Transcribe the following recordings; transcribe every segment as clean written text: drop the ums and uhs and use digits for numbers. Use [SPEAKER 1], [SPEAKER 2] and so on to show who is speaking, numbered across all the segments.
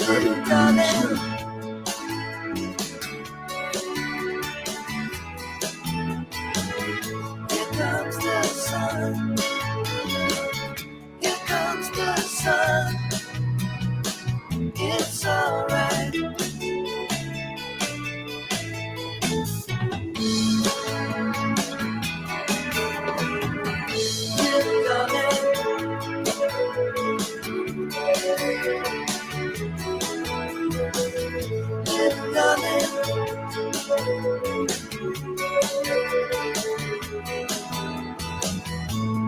[SPEAKER 1] Hare Krishna.
[SPEAKER 2] Here comes the sun. Here comes the sun. It's alright.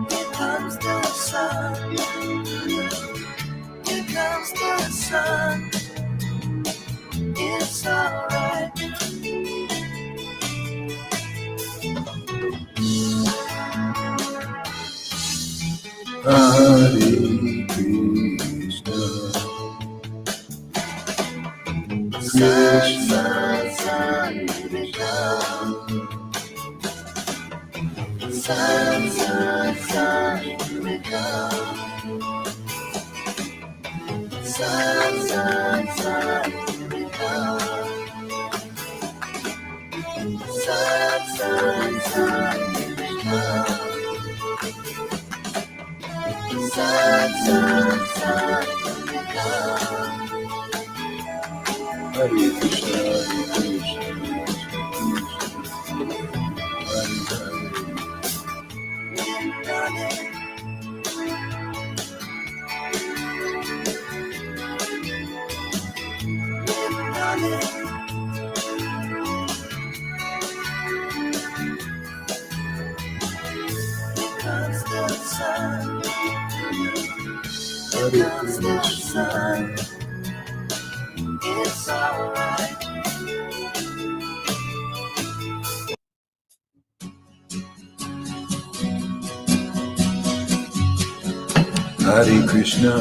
[SPEAKER 2] Here comes the sun. Here comes the sun. It's alright.
[SPEAKER 1] Hare Krishna. Krishna,
[SPEAKER 2] Sun, Krishna. Sun, sun, sun, Krishna. Sun, sun, sun, Krishna. Sun, sun, sun, Krishna. Sun, sun, sun, Krishna.
[SPEAKER 1] Hare Krishna, Hare Krishna, Hare Hare Krishna.
[SPEAKER 2] It's alright.
[SPEAKER 1] Hare Krishna,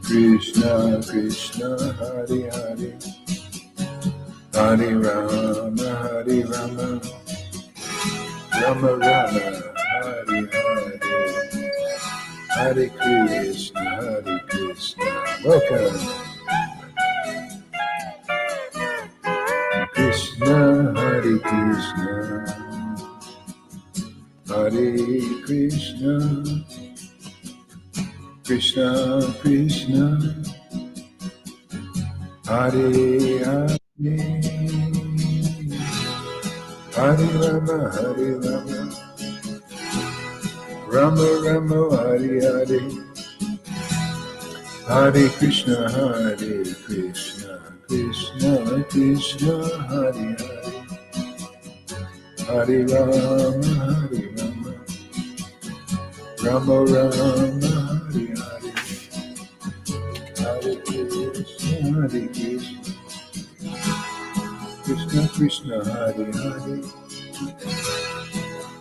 [SPEAKER 1] Krishna Krishna, Hare Hare, Hare Rama, Hare Rama, Rama Rama, Hare Hare, Hare Krishna, Hare Krishna. Welcome. Krishna, Hare Krishna, Hare Krishna, Krishna Krishna, Hare Hare, Hare Rama, Hare Rama, Rama Rama, Hare Hare, Hare Krishna, Hare Krishna, Krishna Krishna, Hare Hare, Hare Rama, Hare Rama, Rama Rama, Hare Hare, Hare Krishna, Hare Krishna, Krishna Krishna, Hare Hare,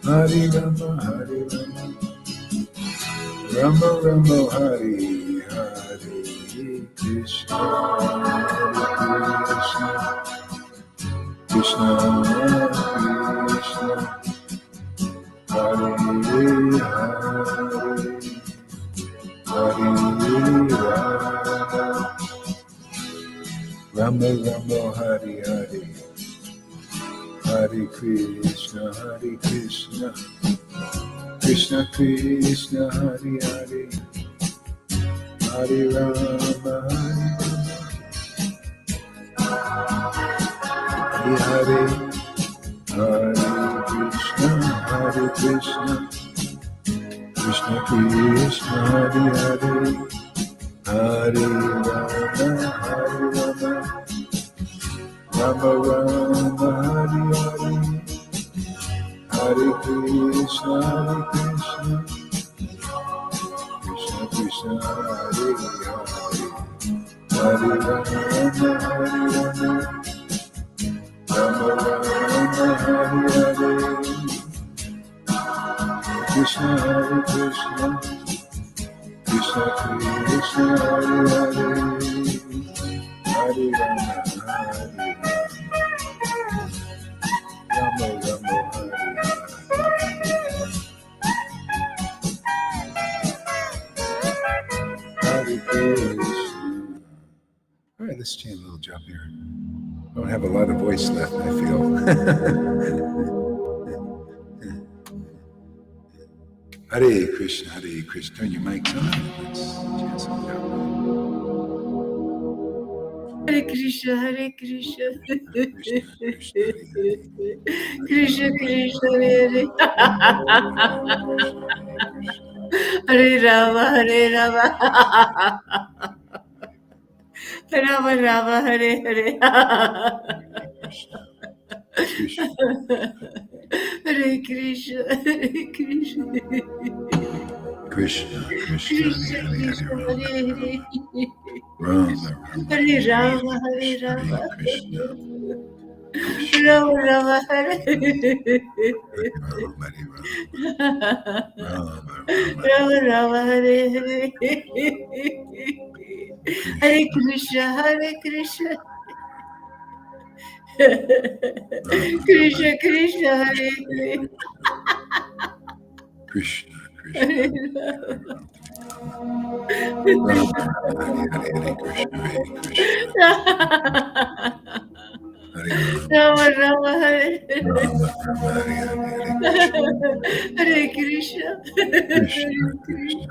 [SPEAKER 1] Hare Rama, Hare Rama, Rama Rama, Hare Hare, Krishna, Hare Krishna, Krishna Krishna, Hare Hare, Hare Rama, Rama Rama, Hare Hare, Hare Krishna, Hare Krishna, Krishna Krishna, Hare Hare, Hare Rama, Hare Hare, Hare Krishna, Hare Krishna, Krishna Krishna, Hare Hare, Hare Rama, Hare Rama, Rama Rama, Hare Hare, Hare Krishna, Hare Krishna, Krishna Krishna, Hare Hare, Hare Rama, Hare Rama, Rama Rama, Hare Hare, Krishna Hare Krishna, Krishna Krishna, Hare Hare, Hare Rama, Hare Rama, Rama Rama, Hare Hare, Hare Krishna. let's chant a little jump here. I don't have a lot of voice left, I feel. Hare Krishna, Hare Krishna. Turn your mics on. Let's chant some jump.
[SPEAKER 3] Hare Krishna, Hare Krishna.
[SPEAKER 1] Krishna, Krishna, Hare
[SPEAKER 3] Krishna Krishna, Hare Hare.
[SPEAKER 1] Hare.
[SPEAKER 3] Hare Rama, Hare Rama. Rama Rama, Hare Hare.
[SPEAKER 1] Krishna, Krishna,
[SPEAKER 3] Hare Krishna, Hare Krishna.
[SPEAKER 1] Krishna, Krishna,
[SPEAKER 3] Krishna
[SPEAKER 1] Hare
[SPEAKER 3] Krishna,
[SPEAKER 1] Hare,
[SPEAKER 3] Hare Hare.
[SPEAKER 1] Rama,
[SPEAKER 3] Hare
[SPEAKER 1] Rama,
[SPEAKER 3] Rama, Hare Rama.
[SPEAKER 1] Krishna,
[SPEAKER 3] Rama Rama, Hare
[SPEAKER 1] Hare
[SPEAKER 3] Rama Rama, Hare Hare. Hare Krishna, Hare Krishna. Krishna Krishna, Hare Hare.
[SPEAKER 1] Krishna, Krishna,
[SPEAKER 3] Hare
[SPEAKER 1] Rama, Hare Krishna, Hare Krishna, Hare
[SPEAKER 3] Rama Rama, Hare
[SPEAKER 1] Rama,
[SPEAKER 3] Hare Krishna.
[SPEAKER 1] Krishna, Krishna,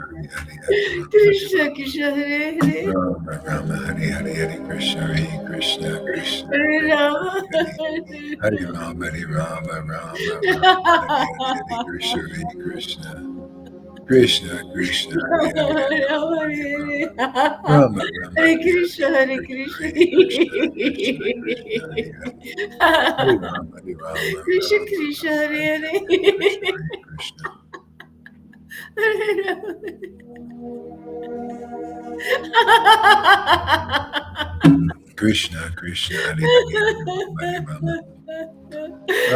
[SPEAKER 3] Krishna Krishna, Hare Hare.
[SPEAKER 1] Rama, Rama, Hare Krishna, Hare Krishna, Krishna,
[SPEAKER 3] Hare Rama.
[SPEAKER 1] Hare Rama, Rama, Hare Krishna, Hare Krishna, Krishna, Krishna, Hare Rama,
[SPEAKER 3] Hare Krishna, Hare Krishna.
[SPEAKER 1] Hare Rama,
[SPEAKER 3] Krishna Krishna, Hare Hare.
[SPEAKER 1] Krishna.
[SPEAKER 3] Hare Rama.
[SPEAKER 1] Krishna, Krishna, Hare Rama,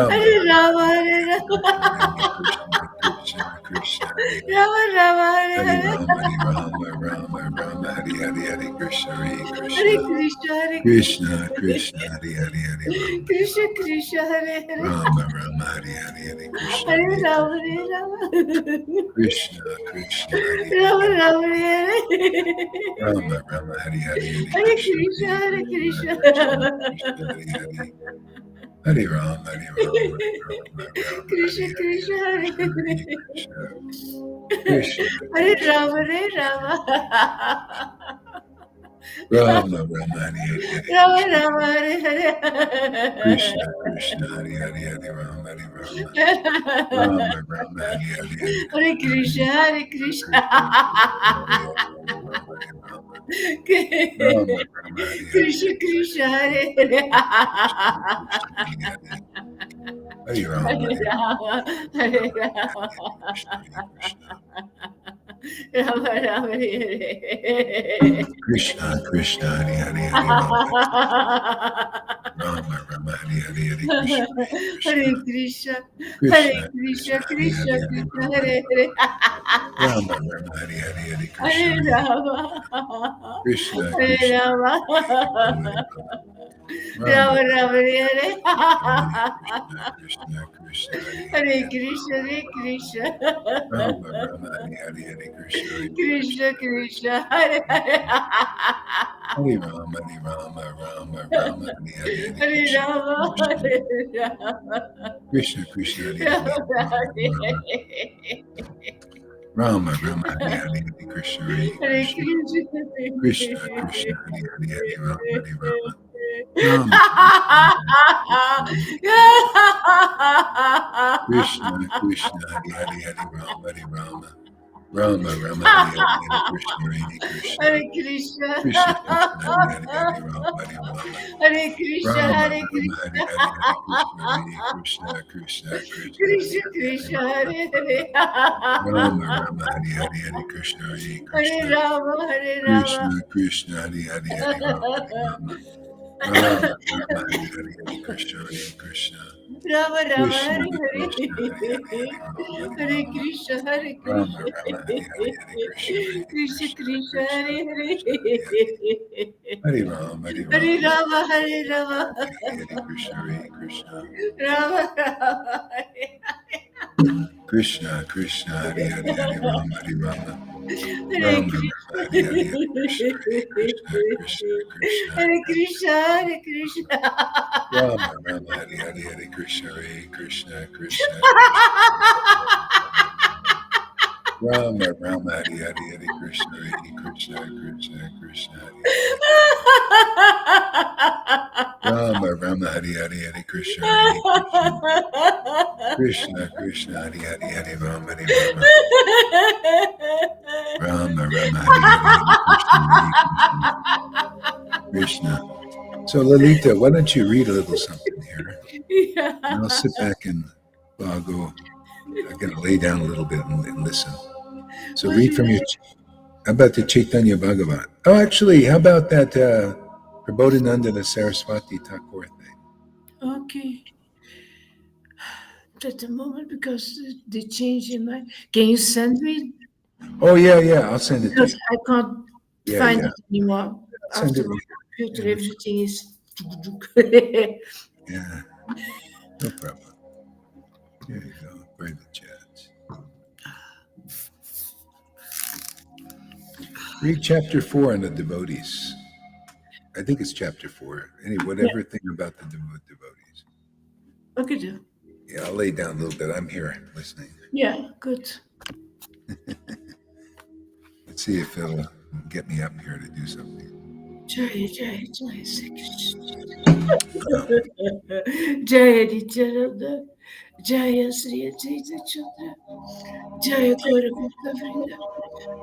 [SPEAKER 3] Hare Rama, Hare Rama.
[SPEAKER 1] Krishna, Krishna,
[SPEAKER 3] Rama Rama, Hare
[SPEAKER 1] Hare
[SPEAKER 3] Hare.
[SPEAKER 1] Rama, Hare Krishna, Hare
[SPEAKER 3] Hare
[SPEAKER 1] Krishna,
[SPEAKER 3] Krishna, Hare
[SPEAKER 1] Krishna, Krishna, Hare
[SPEAKER 3] Krishna Krishna, Hare Hare.
[SPEAKER 1] Rama, Hare Krishna,
[SPEAKER 3] Hare Rama, Hare Rama.
[SPEAKER 1] Krishna, Krishna,
[SPEAKER 3] Rama Rama, Hare Hare.
[SPEAKER 1] Rama, Hare
[SPEAKER 3] Hare Krishna, Hare Krishna.
[SPEAKER 1] Hare Rama,
[SPEAKER 3] Krishna Krishna, Hare Hare.
[SPEAKER 1] Krishna,
[SPEAKER 3] Hare Rama, Hare Rama.
[SPEAKER 1] Rama,
[SPEAKER 3] Rama Rama, Hare Hare.
[SPEAKER 1] Krishna, Krishna, Hare Rama, Rama, Hare
[SPEAKER 3] Hare Krishna, Hare Krishna.
[SPEAKER 1] Rama,
[SPEAKER 3] Krishna Krishna, Hare Hare.
[SPEAKER 1] Hare Rama,
[SPEAKER 3] Hare Rama, Hare Rama. Rama Rama, Hare Hare.
[SPEAKER 1] Krishna, Krishna, Hare Rama, Rama, Hare Krishna,
[SPEAKER 3] Hare Krishna, Hare
[SPEAKER 1] Krishna,
[SPEAKER 3] Krishna, Krishna Krishna, Hare Hare.
[SPEAKER 1] Rama, Hare
[SPEAKER 3] Hare
[SPEAKER 1] Krishna,
[SPEAKER 3] Rama,
[SPEAKER 1] Krishna,
[SPEAKER 3] Hare Rama, Rama Rama, Hare Hare.
[SPEAKER 1] Krishna, Krishna,
[SPEAKER 3] Hare Krishna, Hare Krishna.
[SPEAKER 1] Rama, Hare Krishna,
[SPEAKER 3] Krishna Krishna, Hare Hare.
[SPEAKER 1] Hare Rama, Rama, Hare
[SPEAKER 3] Hare Rama, Hare Rama.
[SPEAKER 1] Krishna, Krishna,
[SPEAKER 3] Rama
[SPEAKER 1] Rama, Hare Krishna,
[SPEAKER 3] Hare
[SPEAKER 1] Krishna, Krishna, Hare Rama, Krishna, Krishna, Hare Rama, Rama, Hare Krishna,
[SPEAKER 3] Hare Krishna,
[SPEAKER 1] Krishna, Krishna,
[SPEAKER 3] Hare Krishna,
[SPEAKER 1] Rama,
[SPEAKER 3] Hare Krishna,
[SPEAKER 1] Krishna, Krishna,
[SPEAKER 3] Krishna Krishna, Hare Hare.
[SPEAKER 1] Rama, Hare Krishna,
[SPEAKER 3] Hare Rama, Hare Rama.
[SPEAKER 1] Krishna, Krishna, Rama, Hare Krishna, Krishna.
[SPEAKER 3] Rama Rama, Hare
[SPEAKER 1] Krishna,
[SPEAKER 3] Hare. Hare Krishna, Hare
[SPEAKER 1] Rama,
[SPEAKER 3] Krishna.
[SPEAKER 1] Hare Krishna,
[SPEAKER 3] Krishna Krishna, Hare Hare.
[SPEAKER 1] Hare Rama,
[SPEAKER 3] Hare Rama, Hare Rama.
[SPEAKER 1] Hare Krishna,
[SPEAKER 3] Rama Rama, Hare
[SPEAKER 1] Krishna, Krishna, Hare Rama,
[SPEAKER 3] Hare
[SPEAKER 1] Rama
[SPEAKER 3] Krishna.
[SPEAKER 1] Rama Hare Hare Krishna Hare Krishna Krishna Krishna
[SPEAKER 3] Hare Krishna, Hare Krishna.
[SPEAKER 1] Rama Rama Hare Hare Hare Krishna Hare Krishna Krishna Rama Rama Hare Hare Hare Krishna Hare Krishna Krishna Krishna Hare Rama Rama Hare Hare Hare Krishna Hare Krishna Krishna Krishna Hare Hare Hare Rama Hare Rama Rama Rama Hare Hare Hare Krishna Hare Krishna Krishna. So Lalita, why don't you read a little something here? And I'll sit back and I'm going to lay down a little bit and listen. So read from your. How about the Chaitanya Bhagavat? Oh, actually, how about that Prabodhananda the Saraswati Thakura thing?
[SPEAKER 3] Okay. Just a moment, because they changed in my. Can you send me?
[SPEAKER 1] Oh, yeah, I'll send it to
[SPEAKER 3] Because
[SPEAKER 1] you.
[SPEAKER 3] I can't
[SPEAKER 1] Yeah,
[SPEAKER 3] find
[SPEAKER 1] yeah.
[SPEAKER 3] it anymore.
[SPEAKER 1] Send
[SPEAKER 3] After
[SPEAKER 1] it
[SPEAKER 3] my
[SPEAKER 1] later.
[SPEAKER 3] computer,
[SPEAKER 1] Yeah.
[SPEAKER 3] everything is.
[SPEAKER 1] Yeah, no problem. There you go. Right in the chat. Read chapter 4 on the devotees. I think it's chapter 4. Whatever thing about the devotees.
[SPEAKER 3] Okay, do.
[SPEAKER 1] Yeah, I'll lay down a little bit. I'm here listening.
[SPEAKER 3] Yeah, good.
[SPEAKER 1] Let's see if it'll get me up here to do something.
[SPEAKER 3] Jaya, Jaya, Jaya, Sri Krishna. Jaya, Nityananda. Jaya, Sri Chaitanya Chandra. Jaya, Gaura Bhakta Vrinda.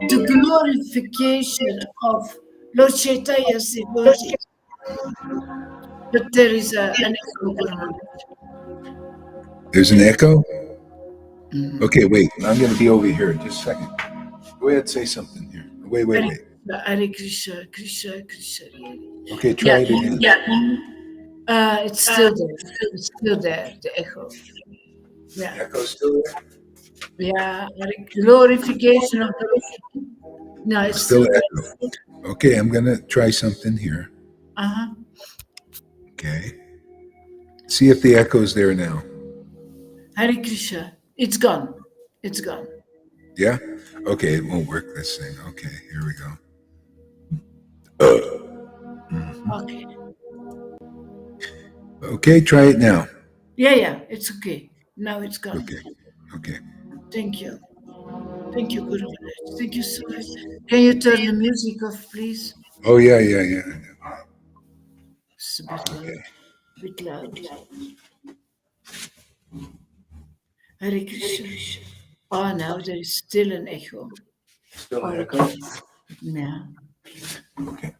[SPEAKER 3] The glorification of Lord Chaitanya's devotee. But there is an echo, Guru Maharaj.
[SPEAKER 1] There's an echo? Okay, wait. I'm going to be over here. Just a second. Go ahead, say something here. Wait.
[SPEAKER 3] Hare Krishna, Krishna, Krishna.
[SPEAKER 1] Okay, try it again.
[SPEAKER 3] It's still there. It's still there, the echo. Yeah.
[SPEAKER 1] Echo's still there?
[SPEAKER 3] Yeah. Glorification of the. No, it's
[SPEAKER 1] Still
[SPEAKER 3] still there.
[SPEAKER 1] echo. Okay, I'm going to try something here.
[SPEAKER 3] Uh-huh.
[SPEAKER 1] Okay. See if the echo's there now.
[SPEAKER 3] Hare Krishna. It's gone. It's gone.
[SPEAKER 1] Yeah? Okay, it won't work this thing. Okay, here we go.
[SPEAKER 3] Okay.
[SPEAKER 1] Okay, try it now.
[SPEAKER 3] Yeah, it's okay. Now it's gone.
[SPEAKER 1] Okay.
[SPEAKER 3] Thank you. Thank you, Guru Maharaj. Thank you so much. Can you turn the music off, please?
[SPEAKER 1] Oh, yeah.
[SPEAKER 3] It's a bit loud. Hare Krishna. Oh, now there is still an echo.
[SPEAKER 1] Still an echo?
[SPEAKER 3] Yeah.
[SPEAKER 1] Okay.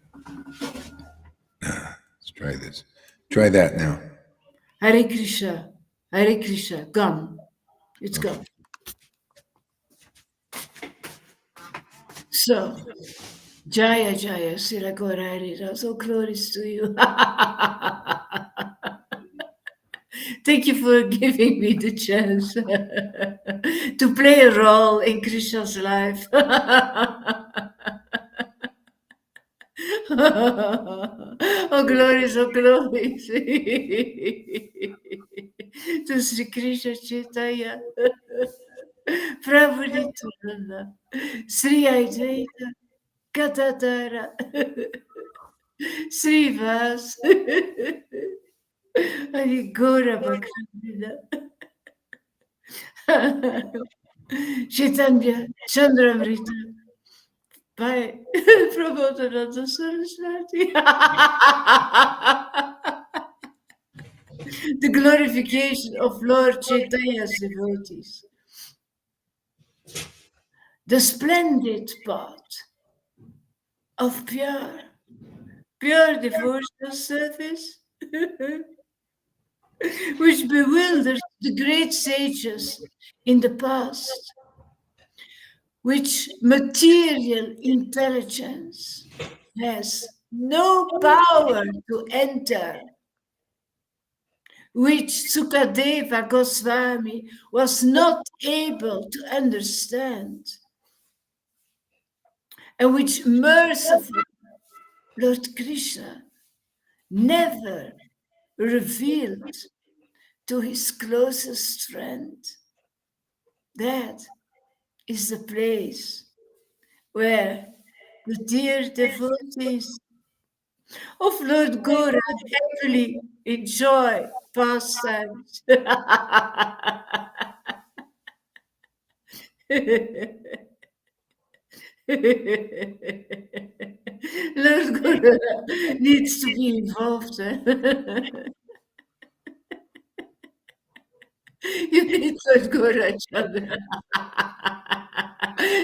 [SPEAKER 1] Let's try this. Try that now.
[SPEAKER 3] Hare Krishna. Hare Krishna. Gone. It's gone. So, Jaya, Jaya, Sila Gaurari, so glories to you. Thank you for giving me the chance to play a role in Krishna's life. Oh, glories, oh, glories. To Sri Krishna Chaitanya, Prabhu Nityananda, Sri Advaita, Katatara, Sri Vas, Hari Gaura Bhakti, Chaitanya Chandramrita, by Prabodhananda Saraswati. The glorification of Lord Chaitanya's devotees. The splendid part of pure devotional service, which bewilders the great sages in the past, which material intelligence has no power to enter, which Sukadeva Goswami was not able to understand, and which merciful Lord Krishna never revealed to his closest friend. That is the place where the dear devotees of Lord Gora happily enjoy pastimes. Lord Gora needs to be involved. You need Lord Gora, Chandra.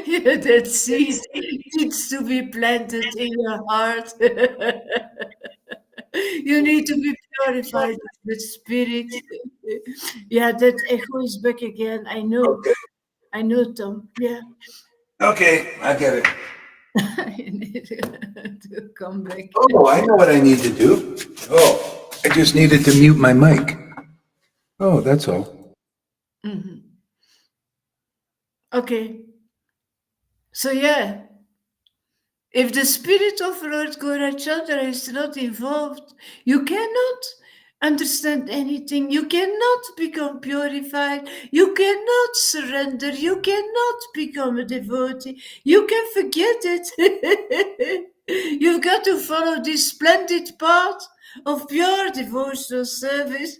[SPEAKER 3] Yeah, that seed needs to be planted in your heart. You need to be purified with spirit. Yeah, that echo is back again. I know.
[SPEAKER 1] Okay.
[SPEAKER 3] I know, Tom. Yeah.
[SPEAKER 1] Okay, I get it.
[SPEAKER 3] You need to come back.
[SPEAKER 1] Oh, I know what I need to do. Oh, I just needed to mute my mic. Oh, that's all.
[SPEAKER 3] Mhm. Okay. So, yeah. If the spirit of Lord Gorachandra is not involved, you cannot understand anything. You cannot become purified. You cannot surrender. You cannot become a devotee. You can forget it. You've got to follow this splendid path of pure devotional service.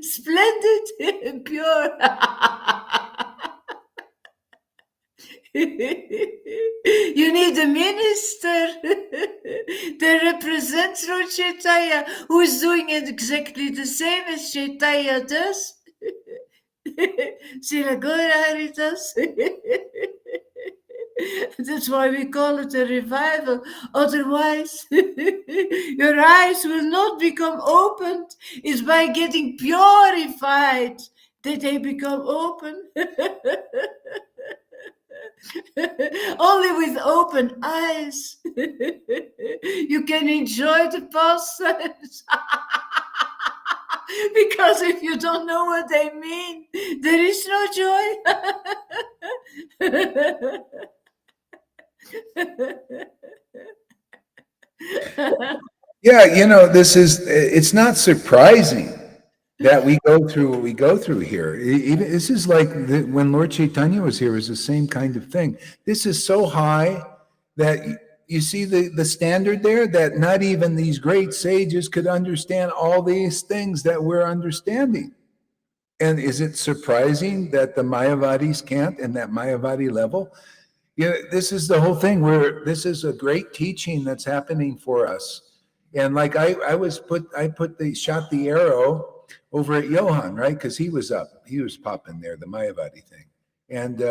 [SPEAKER 3] Splendid and pure. You need a minister that represents Lord Chaitanya, who is doing it exactly the same as Chaitanya does. Srila Gaurahari does. That's why we call it a revival. Otherwise, your eyes will not become opened. It's by getting purified that they become open. Only with open eyes you can enjoy the pastimes. Because if you don't know what they mean, there is no joy.
[SPEAKER 1] Yeah, it's not surprising that we go through what we go through here. Even this is like when Lord Chaitanya was here, it was the same kind of thing. This is so high that you see the standard there, that not even these great sages could understand all these things that we're understanding. And is it surprising that the Mayavadis can't, and that Mayavadi level? This is the whole thing where this is a great teaching that's happening for us. And like I shot the arrow over at Johan, right? Because he was popping there, the Mayavadi thing. And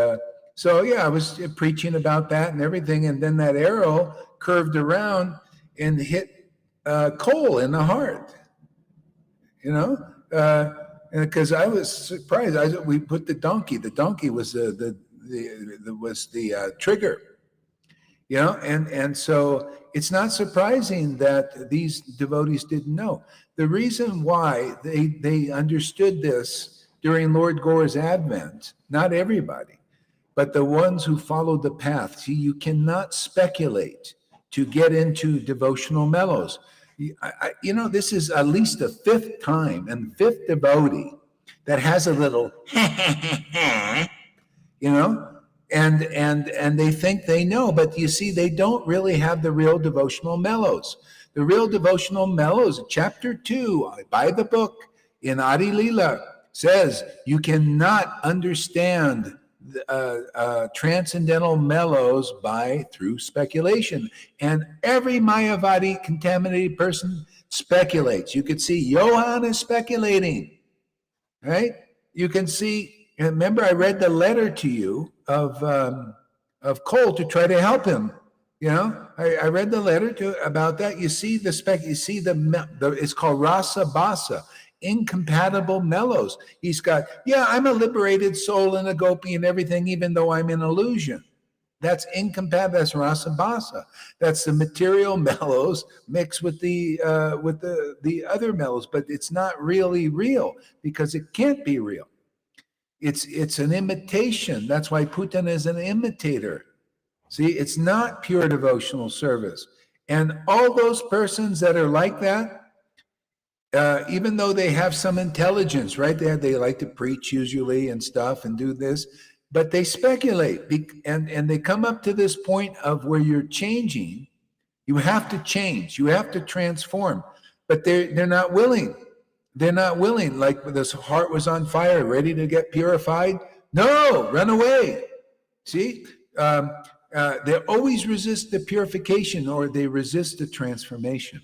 [SPEAKER 1] so, yeah, I was preaching about that and everything. And then that arrow curved around and hit Cole in the heart, because I was surprised. We put the donkey. The donkey was the trigger, and so it's not surprising that these devotees didn't know. The reason why they understood this during Lord Gora's advent, not everybody, but the ones who followed the path. See, you cannot speculate to get into devotional mellows. This is at least the fifth time and fifth devotee that has a little, and they think they know, but you see, they don't really have the real devotional mellows. The real devotional mellows, chapter 2, by the book in Adi Lila, says you cannot understand transcendental mellows through speculation. And every Mayavadi contaminated person speculates. You could see Johan is speculating, right? You can see, remember I read the letter to you of Cole to try to help him. I read the letter about that. You see it's called Rasa Basa, incompatible mellows. He's got, I'm a liberated soul and a gopi and everything, even though I'm in illusion. That's incompatible. That's Rasa Basa. That's the material mellows mixed with the other mellows, but it's not really real because it can't be real. It's an imitation. That's why Putin is an imitator. See, it's not pure devotional service. And all those persons that are like that, even though they have some intelligence, right? They like to preach usually and stuff and do this. but they speculate, and they come up to this point of where you're changing. You have to change. You have to transform, but they're not willing. They're not willing. Like this heart was on fire, ready to get purified. No, run away. See, they always resist the purification, or they resist the transformation.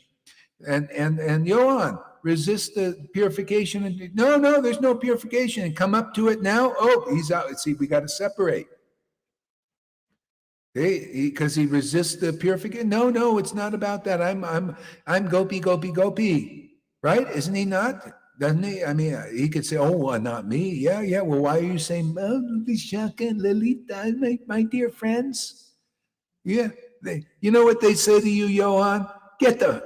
[SPEAKER 1] And Johan resist the purification, and no, there's no purification, and come up to it now. Oh, he's out. See, we got to separate. Because he resists the purification. No, it's not about that. I'm gopi, right? Isn't he not? Doesn't he? I mean, he could say, "Oh, not me." Yeah. Well, why are you saying, "Oh, Vishaka and Lalita, my dear friends"? Yeah, you know what they say to you, Johan? Get the.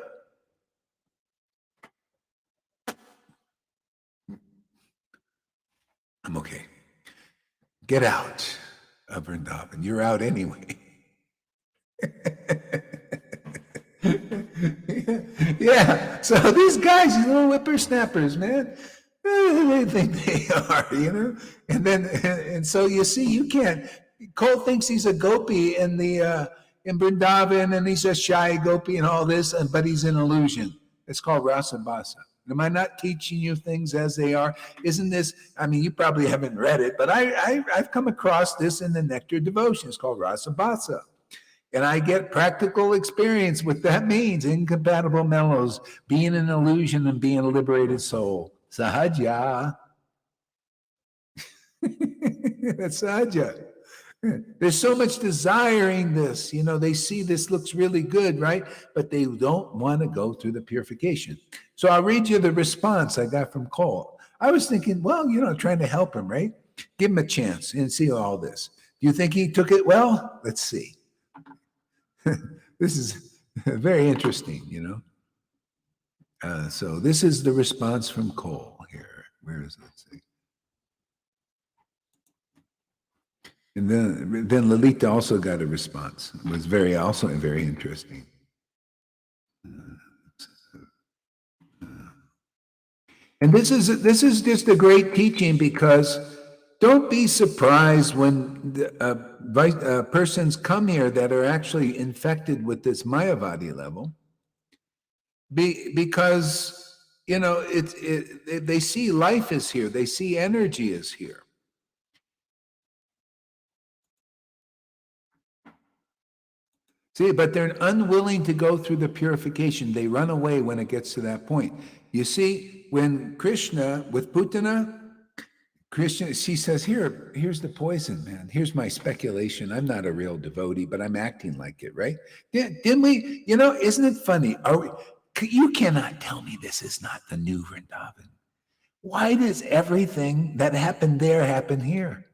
[SPEAKER 1] I'm okay. Get out of Vrindavan. You're out anyway. Yeah. So these guys, these little whippersnappers, man, they think they are, and so you see, you can't. Cole thinks he's a gopi in Vrindavan, and he's a shy gopi and all this, but he's an illusion. It's called rasabhasa. Am I not teaching you things as they are? Isn't this? I mean, you probably haven't read it, but I've come across this in the Nectar Devotion. It's called rasabhasa. And I get practical experience what that means. Incompatible mellows, being an illusion and being a liberated soul. Sahaja. That's sahaja. There's so much desiring this. They see this looks really good, right? But they don't want to go through the purification. So I'll read you the response I got from Cole. I was thinking, well, trying to help him, right? Give him a chance and see all this. Do you think he took it well? Let's see. This is very interesting, So this is the response from Cole here. Where is it? And then Lalita also got a response. It was also very interesting. And this is just a great teaching, because don't be surprised when persons come here that are actually infected with this Mayavadi level, because they see life is here, they see energy is here. See, but they're unwilling to go through the purification. They run away when it gets to that point. You see, when Krishna, with Putana, she says, here's the poison, man. Here's my speculation. I'm not a real devotee, but I'm acting like it, right? Didn't we, isn't it funny? You cannot tell me this is not the new Vrindavan. Why does everything that happened there happen here?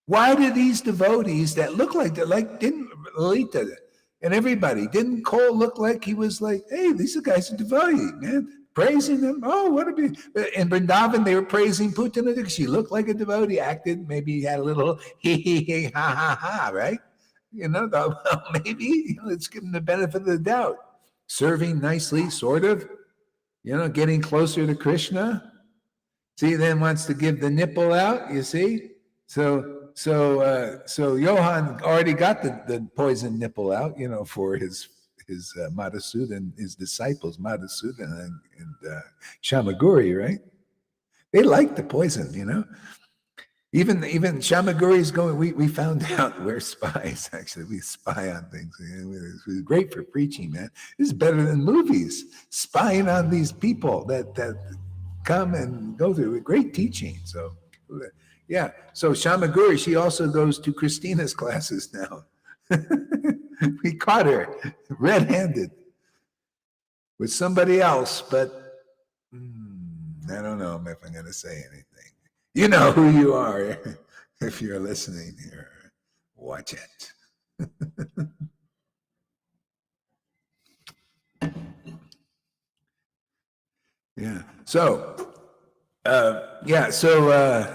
[SPEAKER 1] Why do these devotees that look like didn't Lalita and everybody, didn't Cole look like he was like, hey, these guys are devotee, man? Praising them. Oh, what a be. In Vrindavan, they were praising Putana because she looked like a devotee, acted, maybe had a little he, ha, right? Maybe let's give them the benefit of the doubt. Serving nicely, sort of, getting closer to Krishna. See, then wants to give the nipple out, you see? So Johan already got the poison nipple out, for his Madhusudana, his disciples, Madhusudana and Shamaguri, right? They like the poison, Even Shamaguri's going, we found out we're spies, actually. We spy on things. It's great for preaching, man. This is better than movies. Spying on these people that come and go through great teaching. So, yeah. So Shamaguri, she also goes to Christina's classes now. We caught her red-handed with somebody else, but I don't know if I'm going to say anything. You know who you are if you're listening here. Watch it. Yeah. So,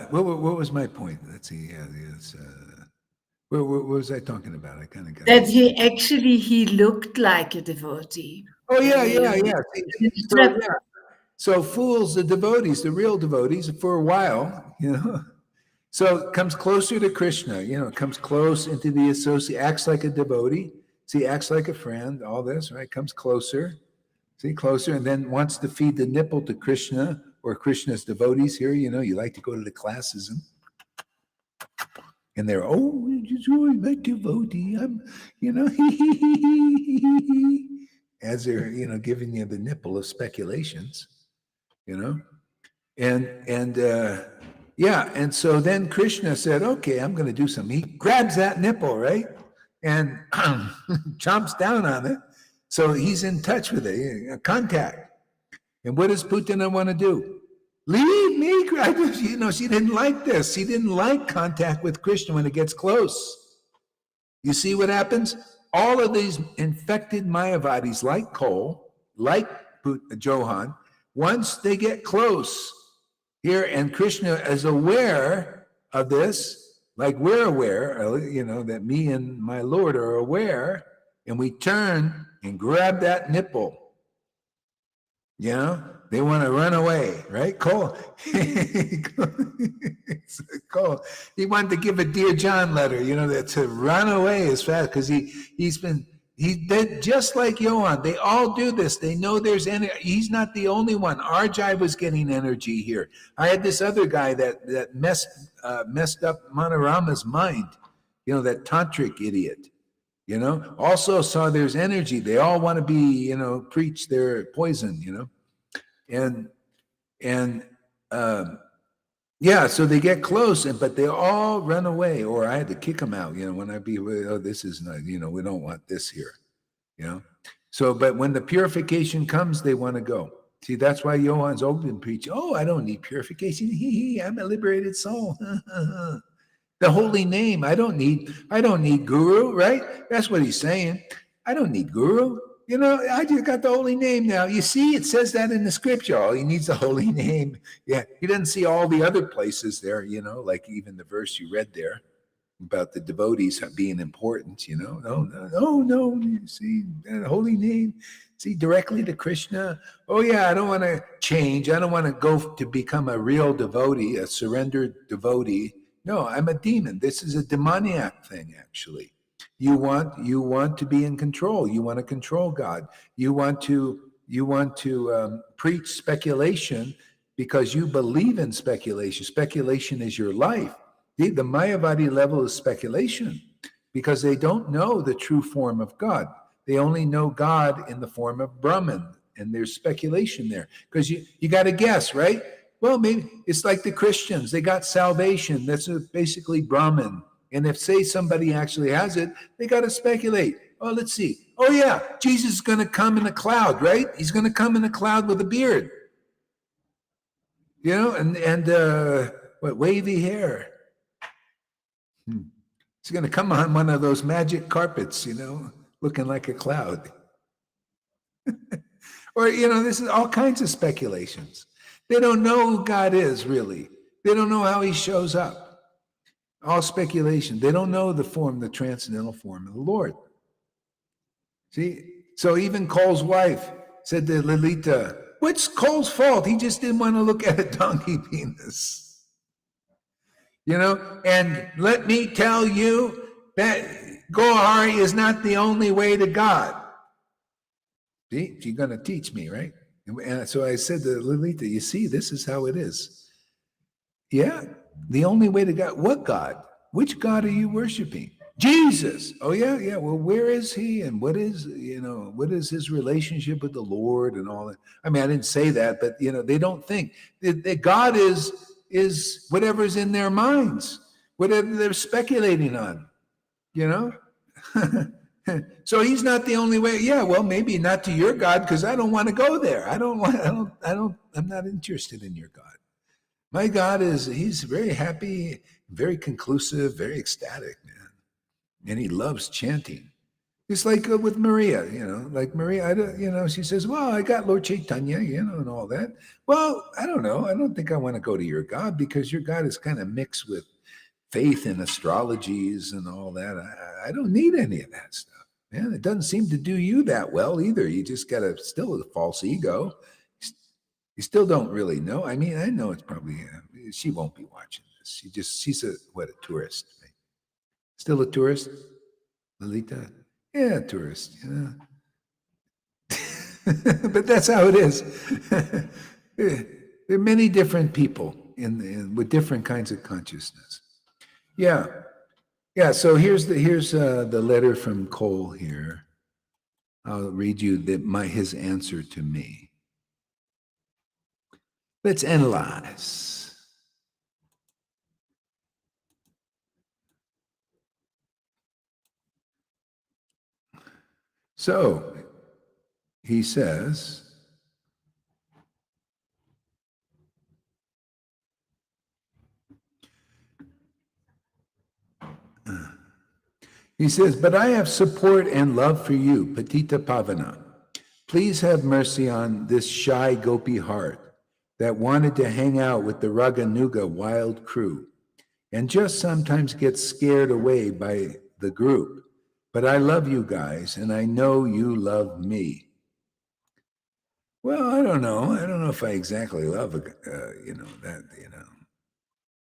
[SPEAKER 1] what was my point? Let's see. Yeah, what was I talking about? I kind of got
[SPEAKER 3] that he looked like a devotee.
[SPEAKER 1] Oh yeah. So fools the devotees, the real devotees, for a while, So it comes closer to Krishna, it comes close into the associate, acts like a devotee. See, acts like a friend, all this, right? Comes closer, see, closer, and then wants to feed the nipple to Krishna or Krishna's devotees here. You like to go to the classes and they're, my devotee, I'm, as they're, giving you the nipple of speculations, and so then Krishna said, okay, I'm going to do something. He grabs that nipple, right? And chomps down on it. So he's in touch with it, contact. And what does Putana want to do? Leave me. She didn't like this. She didn't like contact with Krishna when it gets close. You see what happens? All of these infected Mayavadis, like Cole, like Johan, once they get close here, and Krishna is aware of this, like we're aware, that me and my Lord are aware, and we turn and grab that nipple. They want to run away, right? Cole, Cole, he wanted to give a Dear John letter, to run away as fast, because he did just like Johan. They all do this. They know there's energy. He's not the only one. Arjai was getting energy here. I had this other guy that messed up Manorama's mind, that tantric idiot. Also saw there's energy. They all want to be, preach their poison, so they get close, but they all run away, or I had to kick them out, when I be, this is not, we don't want this here, So, but when the purification comes, they want to go. See, that's why Johan's open preach. Oh, I don't need purification. I'm a liberated soul. The holy name. I don't need guru, right? That's what he's saying. I don't need guru. I just got the holy name now. You see, it says that in the scripture. All he needs the holy name. Yeah, he doesn't see all the other places there, like even the verse you read there about the devotees being important, No. You see, that holy name. See, directly to Krishna. Oh, yeah, I don't want to change. I don't want to go to become a real devotee, a surrendered devotee. No, I'm a demon. This is a demoniac thing, actually. You want to be in control. You want to control God. You want to preach speculation because you believe in speculation. Speculation is your life. The Mayavadi level is speculation because they don't know the true form of God. They only know God in the form of Brahman, and there's speculation there because you got to guess, right? Well, maybe it's like the Christians. They got salvation. That's basically Brahman. And if, say, somebody actually has it, they got to speculate. Oh, let's see. Oh, yeah, Jesus is going to come in a cloud, right? He's going to come in a cloud with a beard. And wavy hair. He's going to come on one of those magic carpets, looking like a cloud. Or, this is all kinds of speculations. They don't know who God is, really. They don't know how he shows up. All speculation. They don't know the form, the transcendental form of the Lord. See? So even Cole's wife said to Lalita, what's Cole's fault? He just didn't want to look at a donkey penis. And let me tell you that Gohari is not the only way to God. See? She's going to teach me, right? And so I said to Lalita, you see, this is how it is. Yeah. The only way to God. What God? Which God are you worshiping? Jesus. Oh, yeah. Well, where is he? And what is his relationship with the Lord and all that? I mean, I didn't say that, but, they don't think that God is whatever's in their minds, whatever they're speculating on, So he's not the only way. Yeah, well, maybe not to your God because I don't want to go there. I'm not interested in your God. My God he's very happy, very conclusive, very ecstatic, man. And he loves chanting. It's like with Maria, like Maria, she says, well, I got Lord Chaitanya, and all that. Well, I don't know. I don't think I want to go to your God because your God is kind of mixed with faith and astrologies and all that. I don't need any of that stuff, man. It doesn't seem to do you that well either. You just got still a false ego. You still don't really know. I mean, I know it's probably, she won't be watching consciousness. She's a tourist. Right? Still a tourist, Lalita? Yeah, a tourist, you know. But that's how it is. There are many different people with different kinds of consciousness. Yeah, yeah. So here's the letter from Cole here. I'll read you his answer to me. Let's analyze. So he says, but I have support and love for you, Patita Pavana. Please have mercy on this shy gopi heart that wanted to hang out with the Raganuga wild crew and just sometimes gets scared away by the group. But I love you guys, and I know you love me. Well, I don't know. I don't know if I exactly love,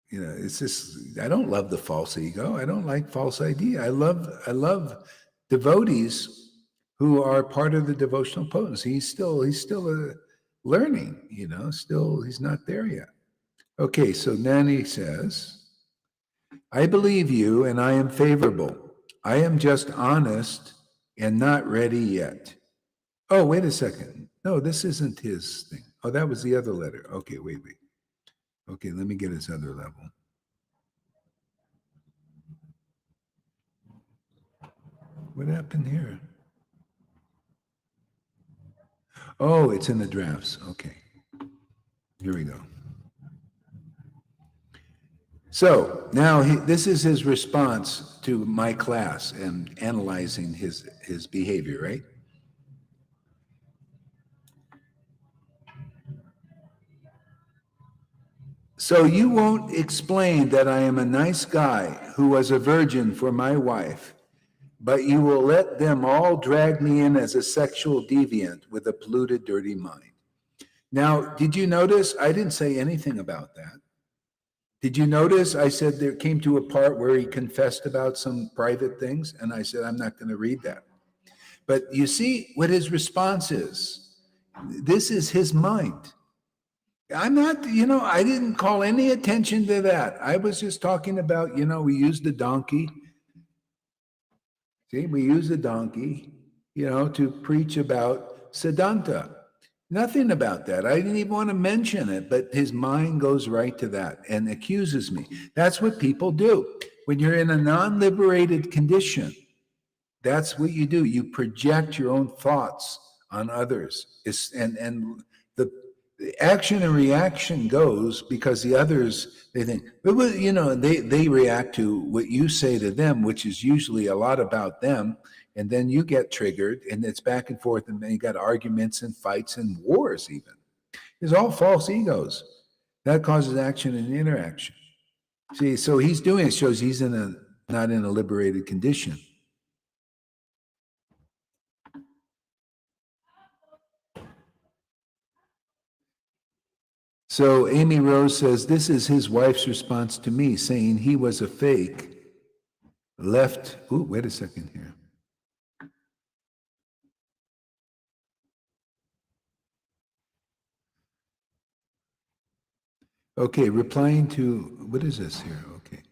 [SPEAKER 1] it's just, I don't love the false ego. I don't like false idea. I love devotees who are part of the devotional potency. He's still learning, still he's not there yet. Okay, so then he says, I believe you and I am favorable. I am just honest and not ready yet. Oh, wait a second. No, this isn't his thing. Oh, that was the other letter. Okay, wait. Okay, let me get his other level. What happened here? Oh, it's in the drafts. Okay. Here we go. So now this is his response to my class and analyzing his behavior, right? So you won't explain that I am a nice guy who was a virgin for my wife, but you will let them all drag me in as a sexual deviant with a polluted, dirty mind. Now, did you notice I didn't say anything about that? Did you notice I said there came to a part where he confessed about some private things, and I said, I'm not going to read that. But you see what his response is. This is his mind. I'm not, I didn't call any attention to that. I was just talking about, we used the donkey. See, we use the donkey, to preach about Siddhanta. Nothing about that. I didn't even want to mention it, but his mind goes right to that and accuses me. That's what people do. When you're in a non-liberated condition, that's what you do. You project your own thoughts on others. And the action and reaction goes because the others, they think, they react to what you say to them, which is usually a lot about them. And then you get triggered and it's back and forth. And then you got arguments and fights and wars even. It's all false egos. That causes action and interaction. See, so he's doing it, shows he's not in a liberated condition. So Amy Rose says, this is his wife's response to me, saying he was a fake. Wait a second here. Okay, replying to, what is this here? Okay.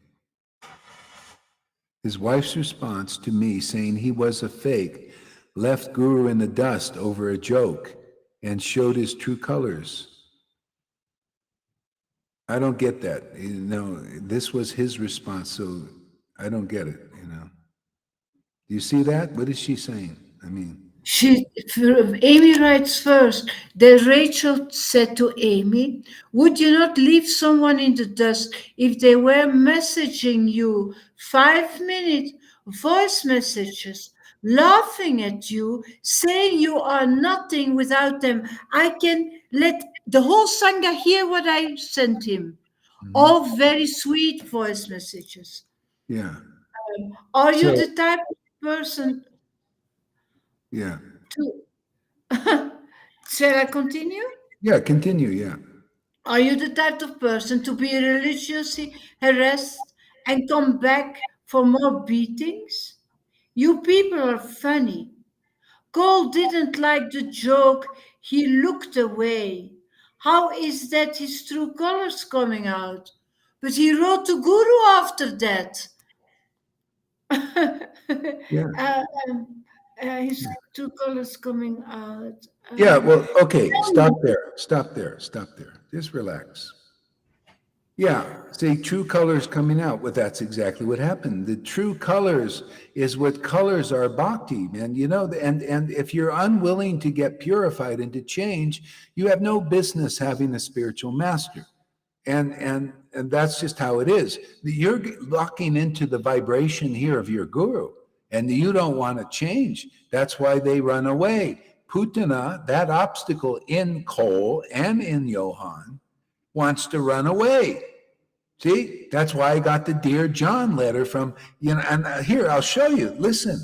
[SPEAKER 1] His wife's response to me, saying he was a fake, left Guru in the dust over a joke and showed his true colors. I don't get that. This was his response, so I don't get it, Do you see that? What is she saying?
[SPEAKER 3] Amy writes first that Rachel said to Amy, would you not leave someone in the dust if they were messaging you 5-minute voice messages, laughing at you, saying you are nothing without them? I can let the whole Sangha hear what I sent him. Mm-hmm. All very sweet voice messages.
[SPEAKER 1] Yeah.
[SPEAKER 3] Are you the type of person?
[SPEAKER 1] Yeah.
[SPEAKER 3] Shall I continue?
[SPEAKER 1] Yeah, continue, yeah.
[SPEAKER 3] Are you the type of person to be religiously harassed and come back for more beatings? You people are funny. Cole didn't like the joke, he looked away. How is that his true colors coming out? But he wrote to Guru after that.
[SPEAKER 1] Yeah.
[SPEAKER 3] His true colors coming out.
[SPEAKER 1] Yeah, well, okay, stop there, stop there, stop there. Just relax. Yeah, see, true colors coming out. Well, that's exactly what happened. The true colors is what colors our bhakti, man. You know, and if you're unwilling to get purified and to change, you have no business having a spiritual master. And that's just how it is. You're locking into the vibration here of your guru, and you don't want to change. That's why they run away. Putana, that obstacle in Cole and in Johann, wants to run away. See, that's why I got the Dear John letter from, and here, I'll show you. Listen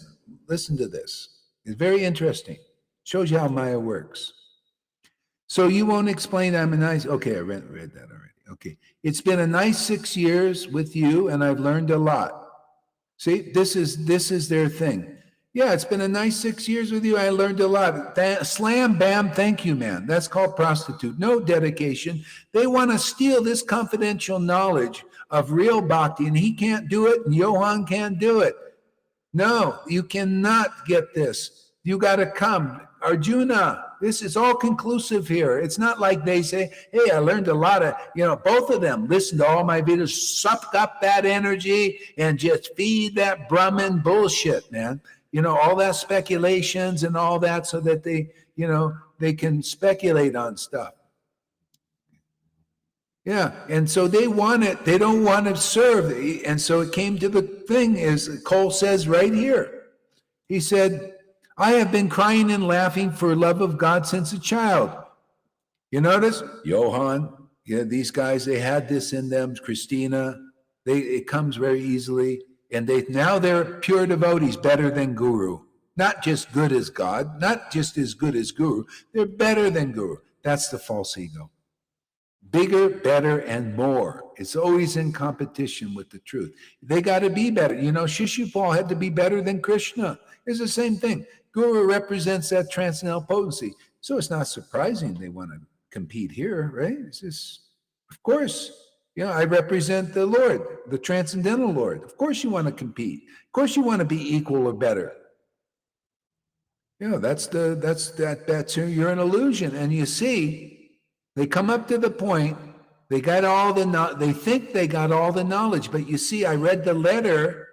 [SPEAKER 1] to this. It's very interesting. Shows you how Maya works. So you won't explain I'm a nice, okay, I read that already. Okay. It's been a nice 6 years with you, and I've learned a lot. See, this is their thing. Yeah, it's been a nice 6 years with you. I learned a lot. Slam, bam, thank you, man. That's called prostitute. No dedication. They want to steal this confidential knowledge of real bhakti, and he can't do it, and Johann can't do it. No, you cannot get this. You got to come. Arjuna, this is all conclusive here. It's not like they say, hey, I learned a lot of, both of them listen to all my videos, suck up that energy and just feed that Brahmin bullshit, man. All that speculations and all that so that they can speculate on stuff. Yeah, and so they want it. They don't want to serve. And so it came to the thing, as Cole says right here. He said, I have been crying and laughing for love of God since a child. You notice? Johann, these guys, they had this in them. Christina, it comes very easily. And now they're pure devotees, better than Guru. Not just good as God, not just as good as Guru. They're better than Guru. That's the false ego. Bigger, better, and more. It's always in competition with the truth. They got to be better. Shishupal had to be better than Krishna. It's the same thing. Guru represents that transcendental potency. So it's not surprising they want to compete here, right? It's just, of course. I represent the Lord, the transcendental Lord. Of course you want to compete. Of course you want to be equal or better. That's you're an illusion. And you see, they come up to the point, they think they got all the knowledge, but you see, I read the letter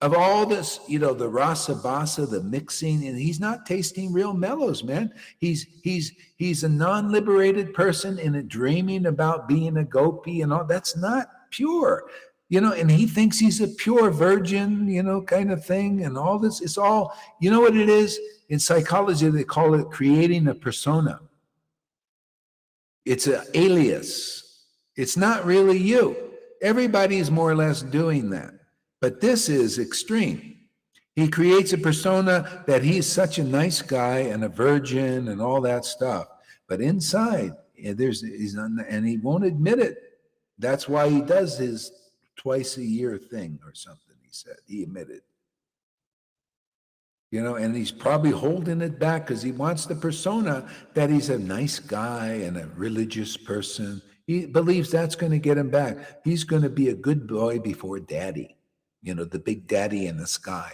[SPEAKER 1] of all this, the rasa basa, the mixing, and he's not tasting real mellows, man. He's a non-liberated person and dreaming about being a gopi and all. That's not pure, and he thinks he's a pure virgin, kind of thing, and all this. It's all, what it is? In psychology, they call it creating a persona. It's an alias. It's not really you. Everybody is more or less doing that. But this is extreme. He creates a persona that he's such a nice guy and a virgin and all that stuff. But inside, and he won't admit it. That's why he does his twice a year thing or something, he said. He admitted. And he's probably holding it back because he wants the persona that he's a nice guy and a religious person. He believes that's going to get him back. He's going to be a good boy before daddy. The big daddy in the sky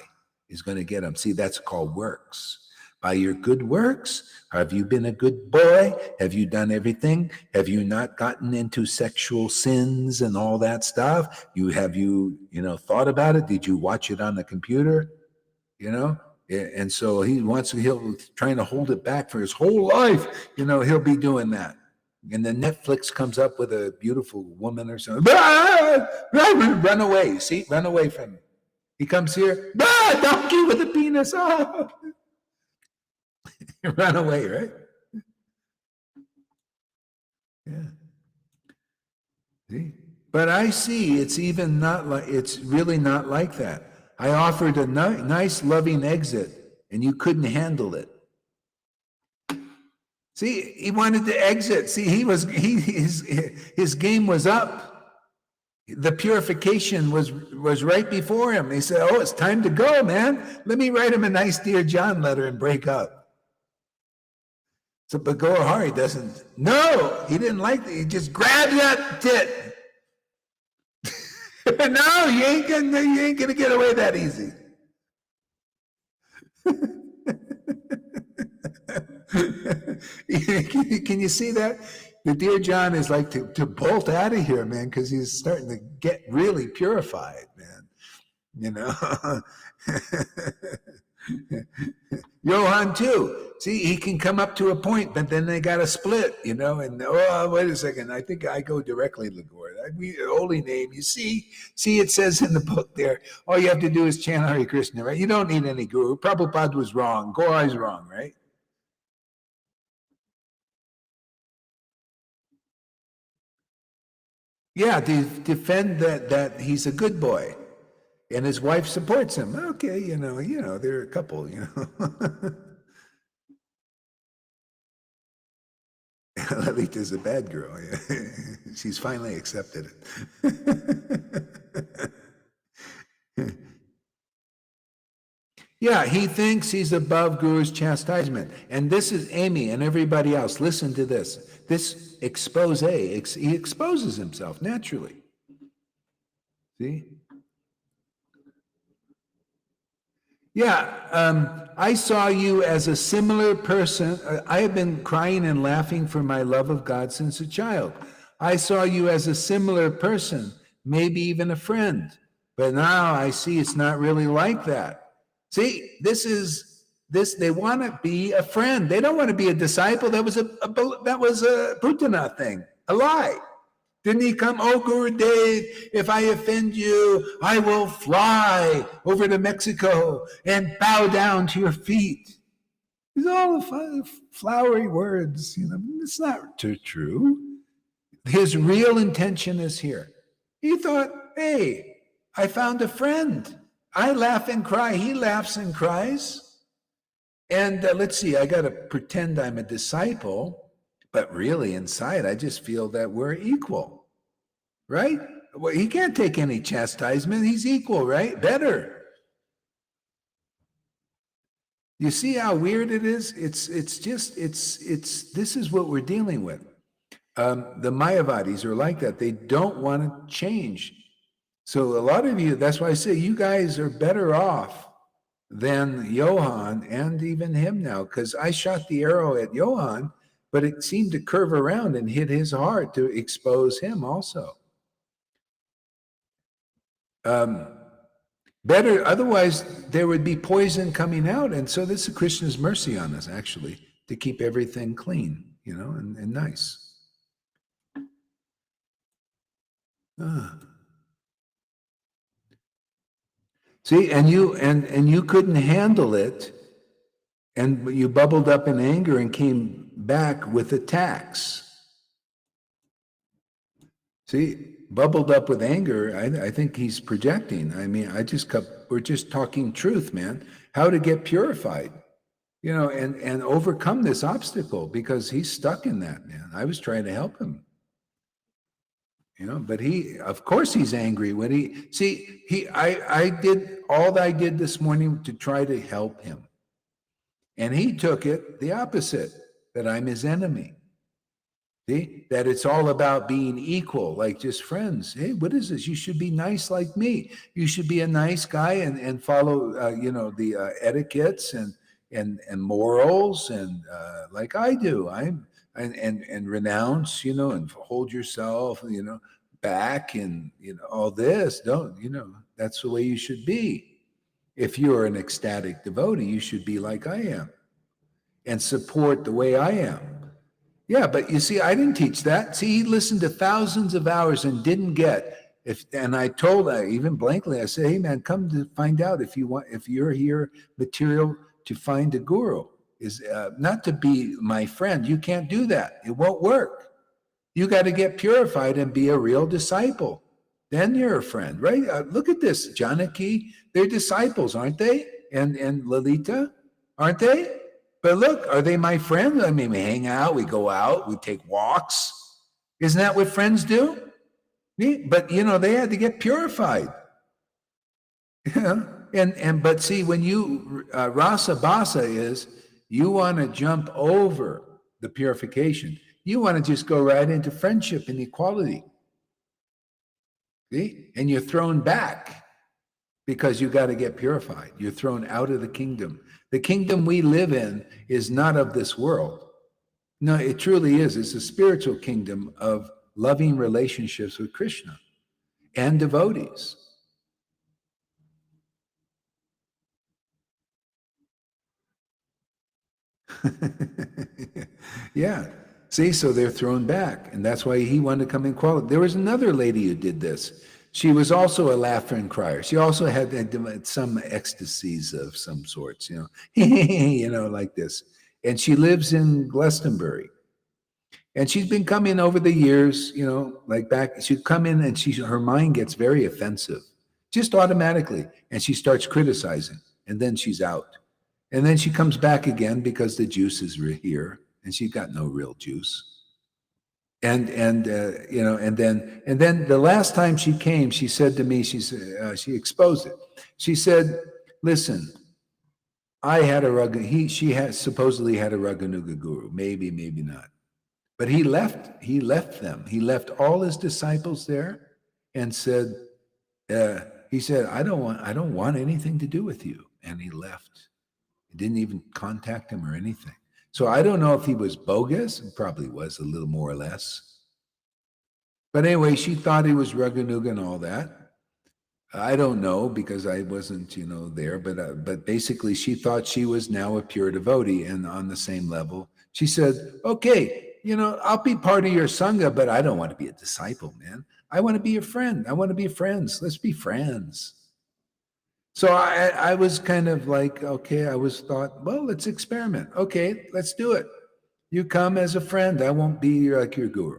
[SPEAKER 1] is going to get him. See, that's called works. By your good works, have you been a good boy? Have you done everything? Have you not gotten into sexual sins and all that stuff? Have you thought about it? Did you watch it on the computer? And so he'll trying to hold it back for his whole life. He'll be doing that. And then Netflix comes up with a beautiful woman or something. Run away. See, run away from him. He comes here. Donkey with a penis. Oh. Run away, right? Yeah. See? But I see it's really not like that. I offered a nice, loving exit, and you couldn't handle it. See, he wanted to exit. See, his game was up. The purification was right before him. He said, "Oh, it's time to go, man. Let me write him a nice Dear John letter and break up." So, but Gohari doesn't. No, he didn't like it. He just grabbed that tit. No, you ain't gonna get away that easy. Can you see that? The Dear John is like to bolt out of here, man, because he's starting to get really purified, man. You know. Johann too. See, he can come up to a point, but then they got to split, you know. And wait a second, I think I go directly to Lord. Holy name. You see, it says in the book there, all you have to do is chant Hare Krishna, right? You don't need any guru. Prabhupada was wrong. Gaurai's wrong, right? Yeah, to defend that he's a good boy, and his wife supports him. Okay, you know, they're a couple, you know. Lalita's a bad girl. Yeah. She's finally accepted it. Yeah, he thinks he's above Guru's chastisement. And this is Amy and everybody else. Listen to this. This expose, he exposes himself naturally. See? Yeah, I saw you as a similar person. I have been crying and laughing for my love of God since a child. I saw you as a similar person, maybe even a friend. But now I see it's not really like that. See, they want to be a friend. They don't want to be a disciple. That was a Putana thing, a lie. Didn't he come, "Oh, Gurudev, if I offend you, I will fly over to Mexico and bow down to your feet"? These are all flowery words. You know, it's not true. His real intention is here. He thought, "Hey, I found a friend. I laugh and cry. He laughs and cries. And let's see, I got to pretend I'm a disciple, but really inside, I just feel that we're equal, right? Well, he can't take any chastisement. He's equal, right? Better. You see how weird it is? This is what we're dealing with. The Mayavadis are like that. They don't want to change. So a lot of you, that's why I say you guys are better off than Johann and even him now, because I shot the arrow at Johann, but it seemed to curve around and hit his heart to expose him also. Better, otherwise there would be poison coming out. And so this is Krishna's mercy on us, actually, to keep everything clean, you know, and nice. See, and you couldn't handle it, and you bubbled up in anger and came back with attacks. See, bubbled up with anger, I think he's projecting. I mean, we're just talking truth, man. How to get purified, you know, and overcome this obstacle, because he's stuck in that, man. I was trying to help him. You know, but of course he's angry when I did all that I did this morning to try to help him. And he took it the opposite, that I'm his enemy. See, that it's all about being equal, like just friends. Hey, what is this? You should be nice like me. You should be a nice guy and follow, the etiquettes and morals and like I do. And renounce, you know, and hold yourself, you know, back, and, you know, all this. Don't, you know, that's the way you should be. If you're an ecstatic devotee, you should be like I am and support the way I am. Yeah, but you see, I didn't teach that. See, he listened to thousands of hours and didn't get. And I told, even blankly, I said, "Hey, man, come to find out if you're here material to find a guru. Is not to be my friend. You can't do that. It won't work. You got to get purified and be a real disciple. Then you're a friend, right? Look at this, Janaki. They're disciples, aren't they? And Lalita, aren't they? But look, are they my friends? I mean, we hang out, we go out, we take walks. Isn't that what friends do? But they had to get purified. But see, when you rasa basa is you want to jump over the purification. You want to just go right into friendship and equality. See? And you're thrown back because you got to get purified. You're thrown out of the kingdom. The kingdom we live in is not of this world. No, it truly is. It's a spiritual kingdom of loving relationships with Krishna and devotees. Yeah. See, so they're thrown back. And that's why he wanted to come in quality. There was another lady who did this. She was also a laugher and crier. She also had some ecstasies of some sorts, like this. And she lives in Glastonbury. And she's been coming over the years, like back. She'd come in and her mind gets very offensive, just automatically. And she starts criticizing. And then she's out. And then she comes back again because the juice is here. And she got no real juice. And then the last time she came, she said to me, she exposed it. She said, "Listen, she supposedly had a Raganuga guru, maybe not, but he left them. He left all his disciples there, and said, he said, I don't want anything to do with you," and he left. He didn't even contact him or anything. So I don't know if he was bogus. It probably was a little more or less. But anyway, she thought he was Raganuga and all that. I don't know because I wasn't, there. But basically, she thought she was now a pure devotee and on the same level. She said, "Okay, I'll be part of your sangha, but I don't want to be a disciple, man. I want to be a friend. I want to be friends. Let's be friends." So I was kind of like, okay, thought, well, let's experiment. Okay, let's do it. You come as a friend. I won't be like your guru.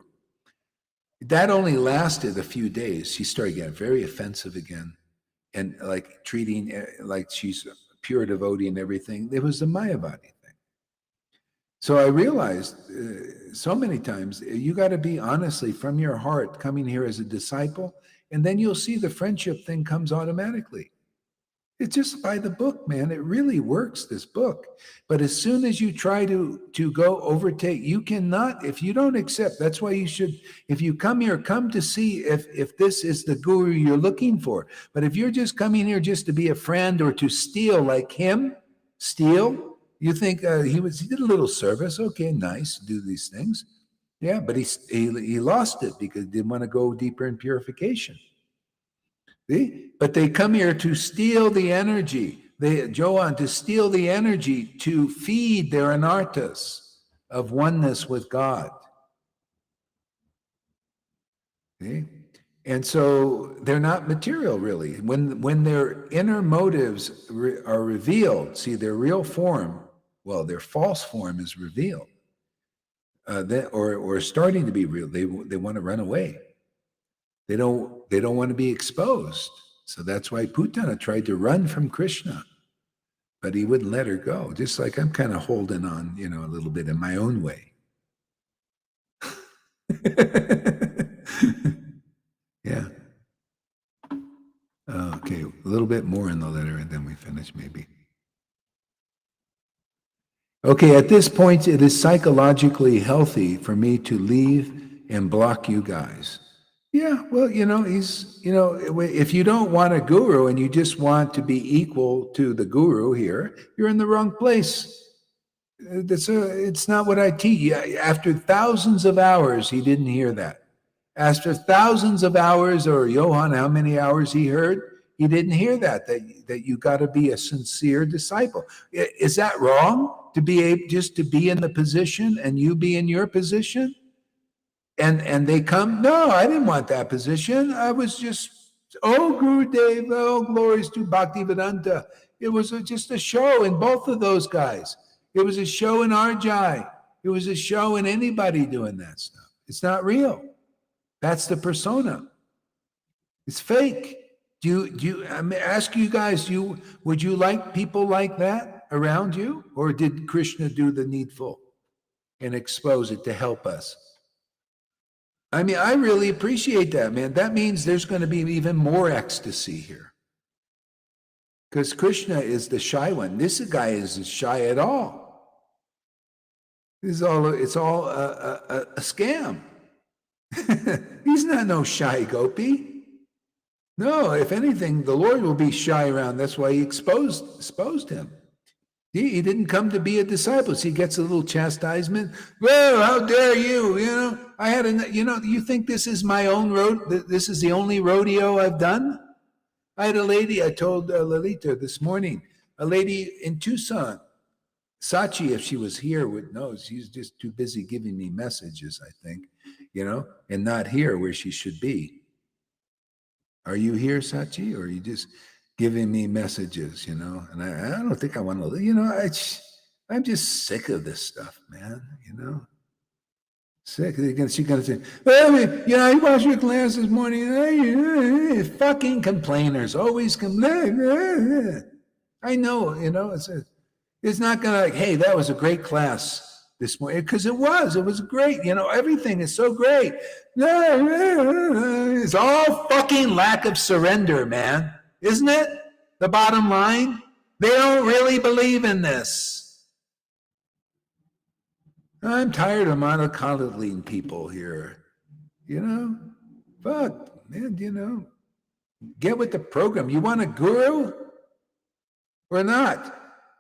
[SPEAKER 1] That only lasted a few days. She started getting very offensive again and like treating like she's a pure devotee and everything. It was the Mayavadi thing. So I realized so many times, you got to be honestly from your heart coming here as a disciple, and then you'll see the friendship thing comes automatically. It's just by the book, man. It really works, this book. But as soon as you try to go overtake, you cannot, if you don't accept, that's why you should, if you come here, come to see if this is the guru you're looking for. But if you're just coming here just to be a friend or to steal like him, you think he did a little service. Okay, nice, do these things. Yeah, but he lost it because he didn't want to go deeper in purification. See? But they come here to steal the energy. To steal the energy to feed their anarthas of oneness with God. See? And so they're not material, really. When their inner motives are revealed, see their real form, well, their false form is revealed, or starting to be real. They want to run away. They don't want to be exposed. So that's why Putana tried to run from Krishna, but he wouldn't let her go. Just like I'm kind of holding on, a little bit in my own way. Yeah. Okay, a little bit more in the letter and then we finish maybe. Okay, at this point, it is psychologically healthy for me to leave and block you guys. Yeah, well, if you don't want a guru and you just want to be equal to the guru here, you're in the wrong place. It's not what I teach. After thousands of hours, he didn't hear that. After thousands of hours, or Johann, how many hours he heard, he didn't hear that you got to be a sincere disciple. Is that wrong to be just to be in the position and you be in your position? And they come, no, I didn't want that position. I was just, oh, Gurudev, oh, glories to Bhaktivedanta. It was just a show in both of those guys. It was a show in Arjai. It was a show in anybody doing that stuff. It's not real. That's the persona. It's fake. I ask you guys, would you like people like that? around you? Or did Krishna do the needful and expose it to help us? I mean, I really appreciate that, man. That means there's going to be even more ecstasy here. Because Krishna is the shy one. This guy isn't shy at all. It's all a scam. He's not no shy gopi. No, if anything, the Lord will be shy around. That's why he exposed him. He didn't come to be a disciple. So he gets a little chastisement. Well, how dare you? I had you think this is my own road? This is the only rodeo I've done? I had a lady, I told Lalita this morning, a lady in Tucson, Sachi, if she was here, would know. She's just too busy giving me messages, I think, and not here where she should be. Are you here, Sachi, or are you just giving me messages, and I don't think I want to, I'm just sick of this stuff, man, sick. She's going to say, well, I washed your glass this morning. Fucking complainers, always complain. I know, it's not going to, hey, that was a great class this morning, because it was great. Everything is so great. It's all fucking lack of surrender, man. Isn't it? The bottom line, they don't really believe in this. I'm tired of monocotyledone people here. Fuck, man, get with the program. You want a guru or not?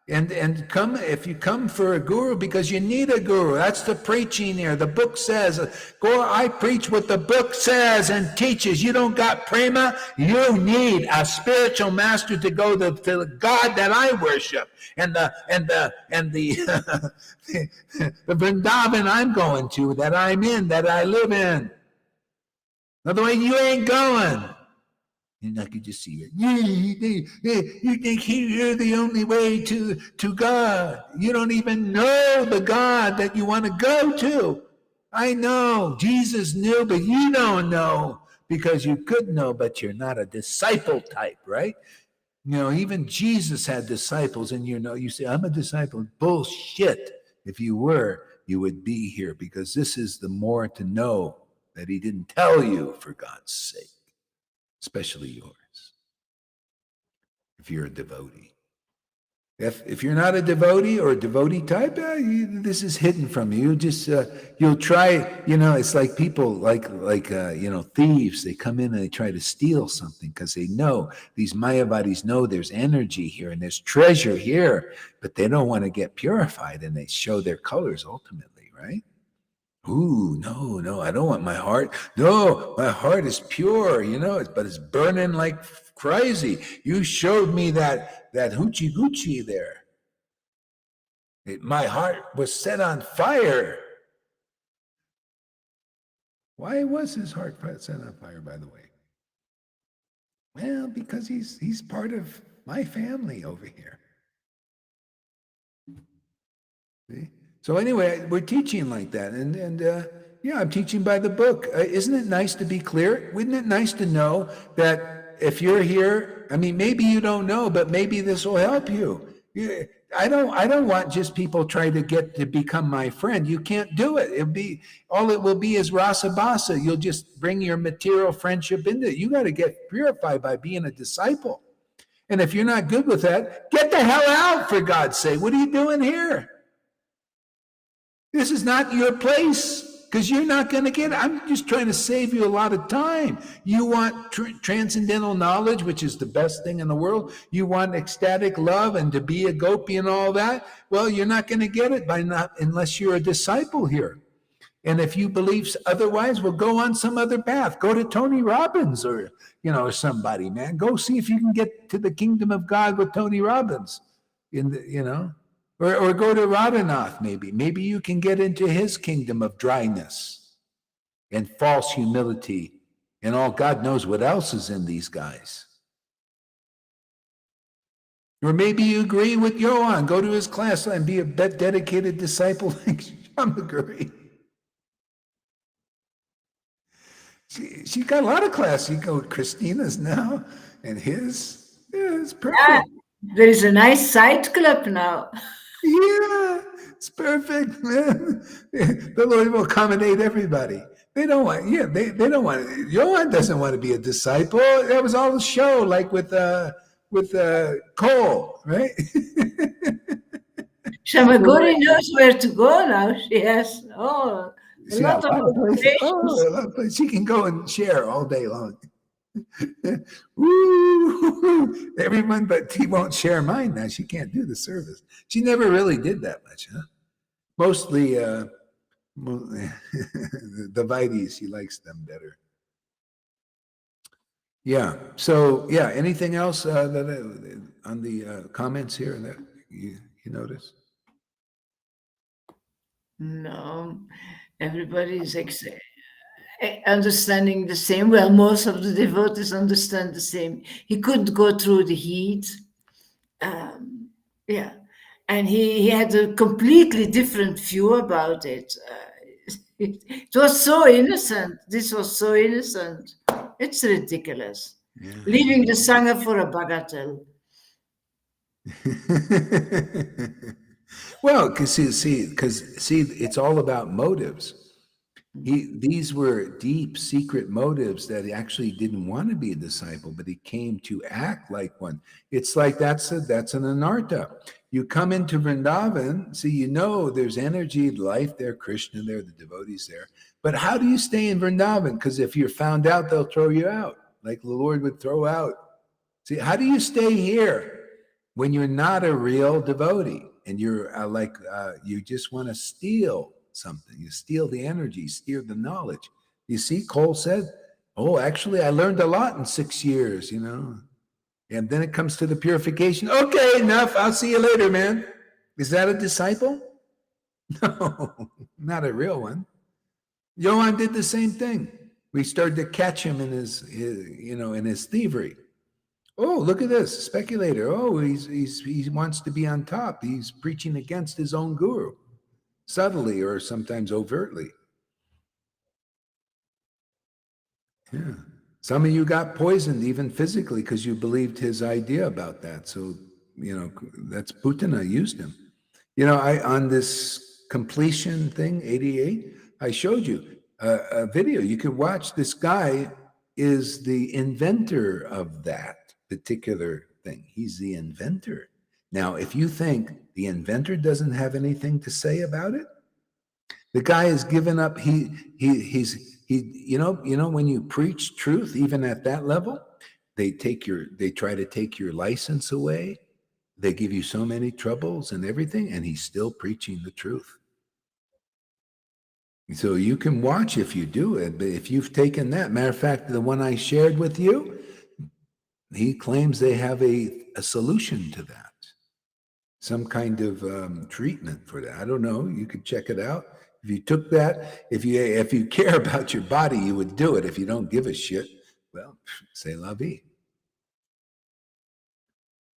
[SPEAKER 1] And come, if you come for a guru because you need a guru, that's the preaching here. The book says, I preach what the book says and teaches. You don't got prema, you need a spiritual master to go to the God that I worship and the the Vrindavan I'm going to, that I'm in, that I live in. Otherwise, you ain't going. And I could just see it. You think you're the only way to God. You don't even know the God that you want to go to. I know. Jesus knew, but you don't know. Because you could know, but you're not a disciple type, right? Even Jesus had disciples, and you say, I'm a disciple. Bullshit. If you were, you would be here, because this is the more to know that he didn't tell you, for God's sake. Especially yours, if you're a devotee. If you're not a devotee or a devotee type, this is hidden from you. You'll try, it's like people, like thieves. They come in and they try to steal something because they know, these Mayavadis know there's energy here and there's treasure here, but they don't want to get purified, and they show their colors ultimately, right? Ooh, no, I don't want my heart. No, my heart is pure, but it's burning like crazy. You showed me that hoochie goochie there. My heart was set on fire. Why was his heart set on fire, by the way? Well, because he's part of my family over here. See? So anyway, we're teaching like that, and I'm teaching by the book. Isn't it nice to be clear? Wouldn't it nice to know that if you're here, maybe you don't know, but maybe this will help you. I don't want just people trying to get to become my friend. You can't do it. It will be is rasa basa. You'll just bring your material friendship into it. You got to get purified by being a disciple. And if you're not good with that, get the hell out, for God's sake. What are you doing here? This is not your place, because you're not going to get it. I'm just trying to save you a lot of time. You want transcendental knowledge, which is the best thing in the world. You want ecstatic love and to be a gopi and all that. Well, you're not going to get it unless you're a disciple here. And if you believe otherwise, well, go on some other path. Go to Tony Robbins or somebody, man. Go see if you can get to the kingdom of God with Tony Robbins. Or go to Radhanath, maybe. Maybe you can get into his kingdom of dryness and false humility and all God knows what else is in these guys. Or maybe you agree with Johan, go to his class and be a dedicated disciple like Shamaguri. She's got a lot of classes. You go to Christina's now and his. Yeah, it's perfect.
[SPEAKER 3] There is a nice side club now.
[SPEAKER 1] Yeah, it's perfect, man. The Lord will accommodate everybody. They don't want, yeah, they don't want, Johann doesn't want to be a disciple. That was all a show, like with Cole, right?
[SPEAKER 3] Shamagori knows where to go now. She has a
[SPEAKER 1] She got
[SPEAKER 3] lot
[SPEAKER 1] a
[SPEAKER 3] of
[SPEAKER 1] lot of places.
[SPEAKER 3] occupations.
[SPEAKER 1] Oh, a lot of places. She can go and share all day long. Woo! Everyone, but he won't share mine now. She can't do the service. She never really did that much, huh? Mostly the Vaidhis, he likes them better. Yeah. So yeah. Anything else that on the comments here that you notice?
[SPEAKER 3] No, everybody is understanding the same. Well, most of the devotees understand the same. He couldn't go through the heat. Yeah, and he had a completely different view about it. It was so innocent. This was so innocent. It's ridiculous.
[SPEAKER 1] Yeah.
[SPEAKER 3] Leaving the Sangha for a bagatelle.
[SPEAKER 1] Well, because it's all about motives. These were deep, secret motives that he actually didn't want to be a disciple, but he came to act like one. It's like that's an anartha. You come into Vrindavan, so you know there's energy, life there, Krishna there, the devotees there. But how do you stay in Vrindavan? Because if you're found out, they'll throw you out, like the Lord would throw out. See, how do you stay here when you're not a real devotee and you're you just want to steal something? You steal the energy, steal the knowledge. You see, Cole said, "Oh, actually, I learned a lot in 6 years, you know." And then it comes to the purification. Okay, enough. I'll see you later, man. Is that a disciple? No, not a real one. Johann did the same thing. We started to catch him in his thievery. Oh, look at this speculator. Oh, he wants to be on top. He's preaching against his own guru, subtly or sometimes overtly. Yeah. Some of you got poisoned even physically because you believed his idea about that. So, that's Putana used him. I on this completion thing, 88, I showed you a video. You could watch. This guy is the inventor of that particular thing. He's the inventor. Now, if you think the inventor doesn't have anything to say about it, the guy has given up. When you preach truth, even at that level, they try to take your license away. They give you so many troubles and everything, and he's still preaching the truth. So you can watch if you do it, but if you've taken that, matter of fact, the one I shared with you, he claims they have a solution to that, some kind of treatment for that. I don't know. You could check it out. If you took that, if you care about your body, you would do it. If you don't give a shit, well, c'est la vie.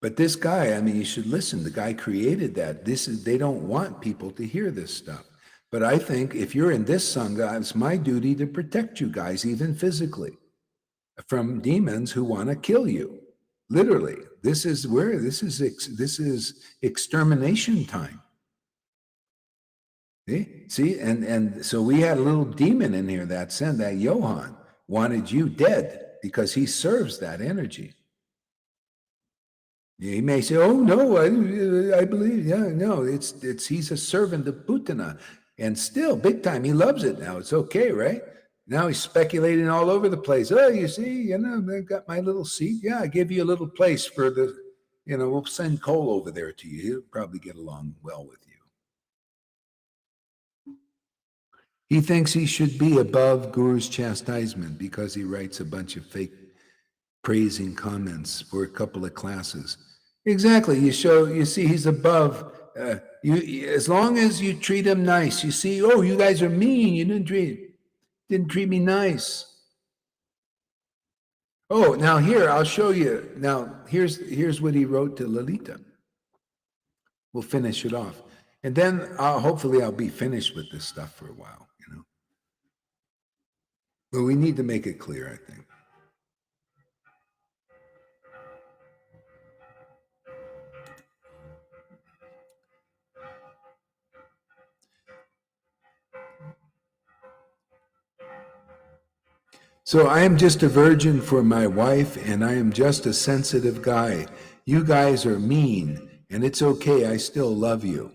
[SPEAKER 1] But this guy, I mean, you should listen. The guy created that. They don't want people to hear this stuff. But I think if you're in this Sangha, it's my duty to protect you guys, even physically, from demons who want to kill you. Literally, this is extermination time. See, and so we had a little demon in here that Johann wanted you dead because he serves that energy. He may say, "Oh no, I believe, yeah, no, he's a servant of Putana, and still big time. He loves it now. It's okay, right? Now he's speculating all over the place. Oh, you see, I got my little seat. Yeah, I give you a little place for we'll send Cole over there to you. He'll probably get along well with you." He thinks he should be above Guru's chastisement because he writes a bunch of fake praising comments for a couple of classes. Exactly. You see, he's above. As long as you treat him nice. You see, oh, you guys are mean. You didn't treat me nice. Oh, now here I'll show you. Now here's what he wrote to Lalita. We'll finish it off, and then hopefully I'll be finished with this stuff for a while. But we need to make it clear, I think. So I am just a virgin for my wife, and I am just a sensitive guy. You guys are mean, and it's okay. I still love you.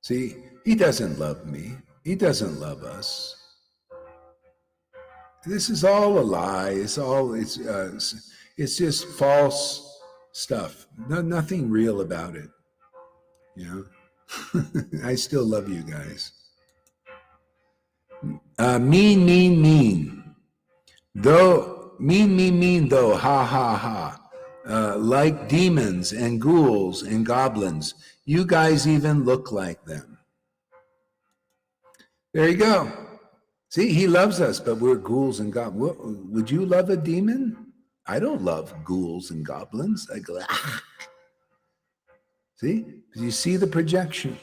[SPEAKER 1] See, he doesn't love me. He doesn't love us. This is all a lie. It's just false stuff. No, nothing real about it. You know, I still love you guys. Mean. Though mean. Though ha ha ha. Like demons and ghouls and goblins. You guys even look like them. There you go. See, he loves us, but we're ghouls and goblins. Would you love a demon? I don't love ghouls and goblins. I go, ah. See, you see the projection.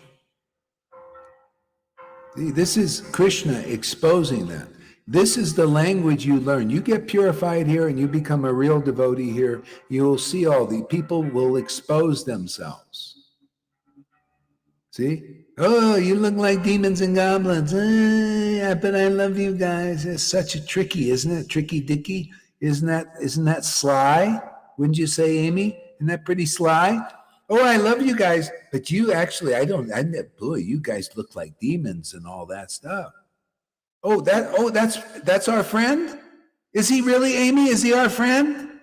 [SPEAKER 1] See, this is Krishna exposing that. This is the language you learn. You get purified here and you become a real devotee here. You'll see all the people will expose themselves. See? Oh, you look like demons and goblins. Yeah, but I love you guys. It's such a tricky, isn't it? Tricky dicky. Isn't that sly? Wouldn't you say, Amy? Isn't that pretty sly? Oh, I love you guys. But you actually, boy, you guys look like demons and all that stuff. That's our friend? Is he really, Amy? Is he our friend?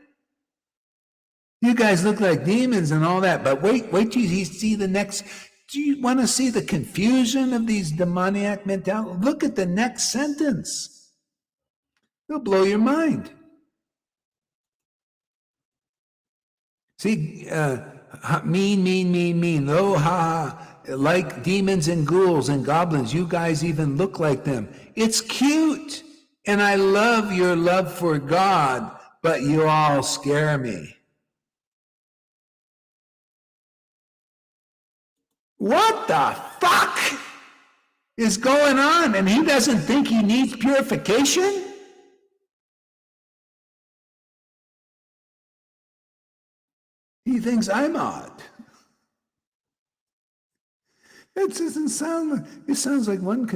[SPEAKER 1] You guys look like demons and all that. But wait till you see the next. Do you want to see the confusion of these demoniac mentalities? Look at the next sentence. It'll blow your mind. See, mean. Oh, ha. Like demons and ghouls and goblins, you guys even look like them. It's cute. And I love your love for God, but you all scare me. What the fuck is going on? And he doesn't think he needs purification? He thinks I'm odd. It doesn't sound, it sounds like one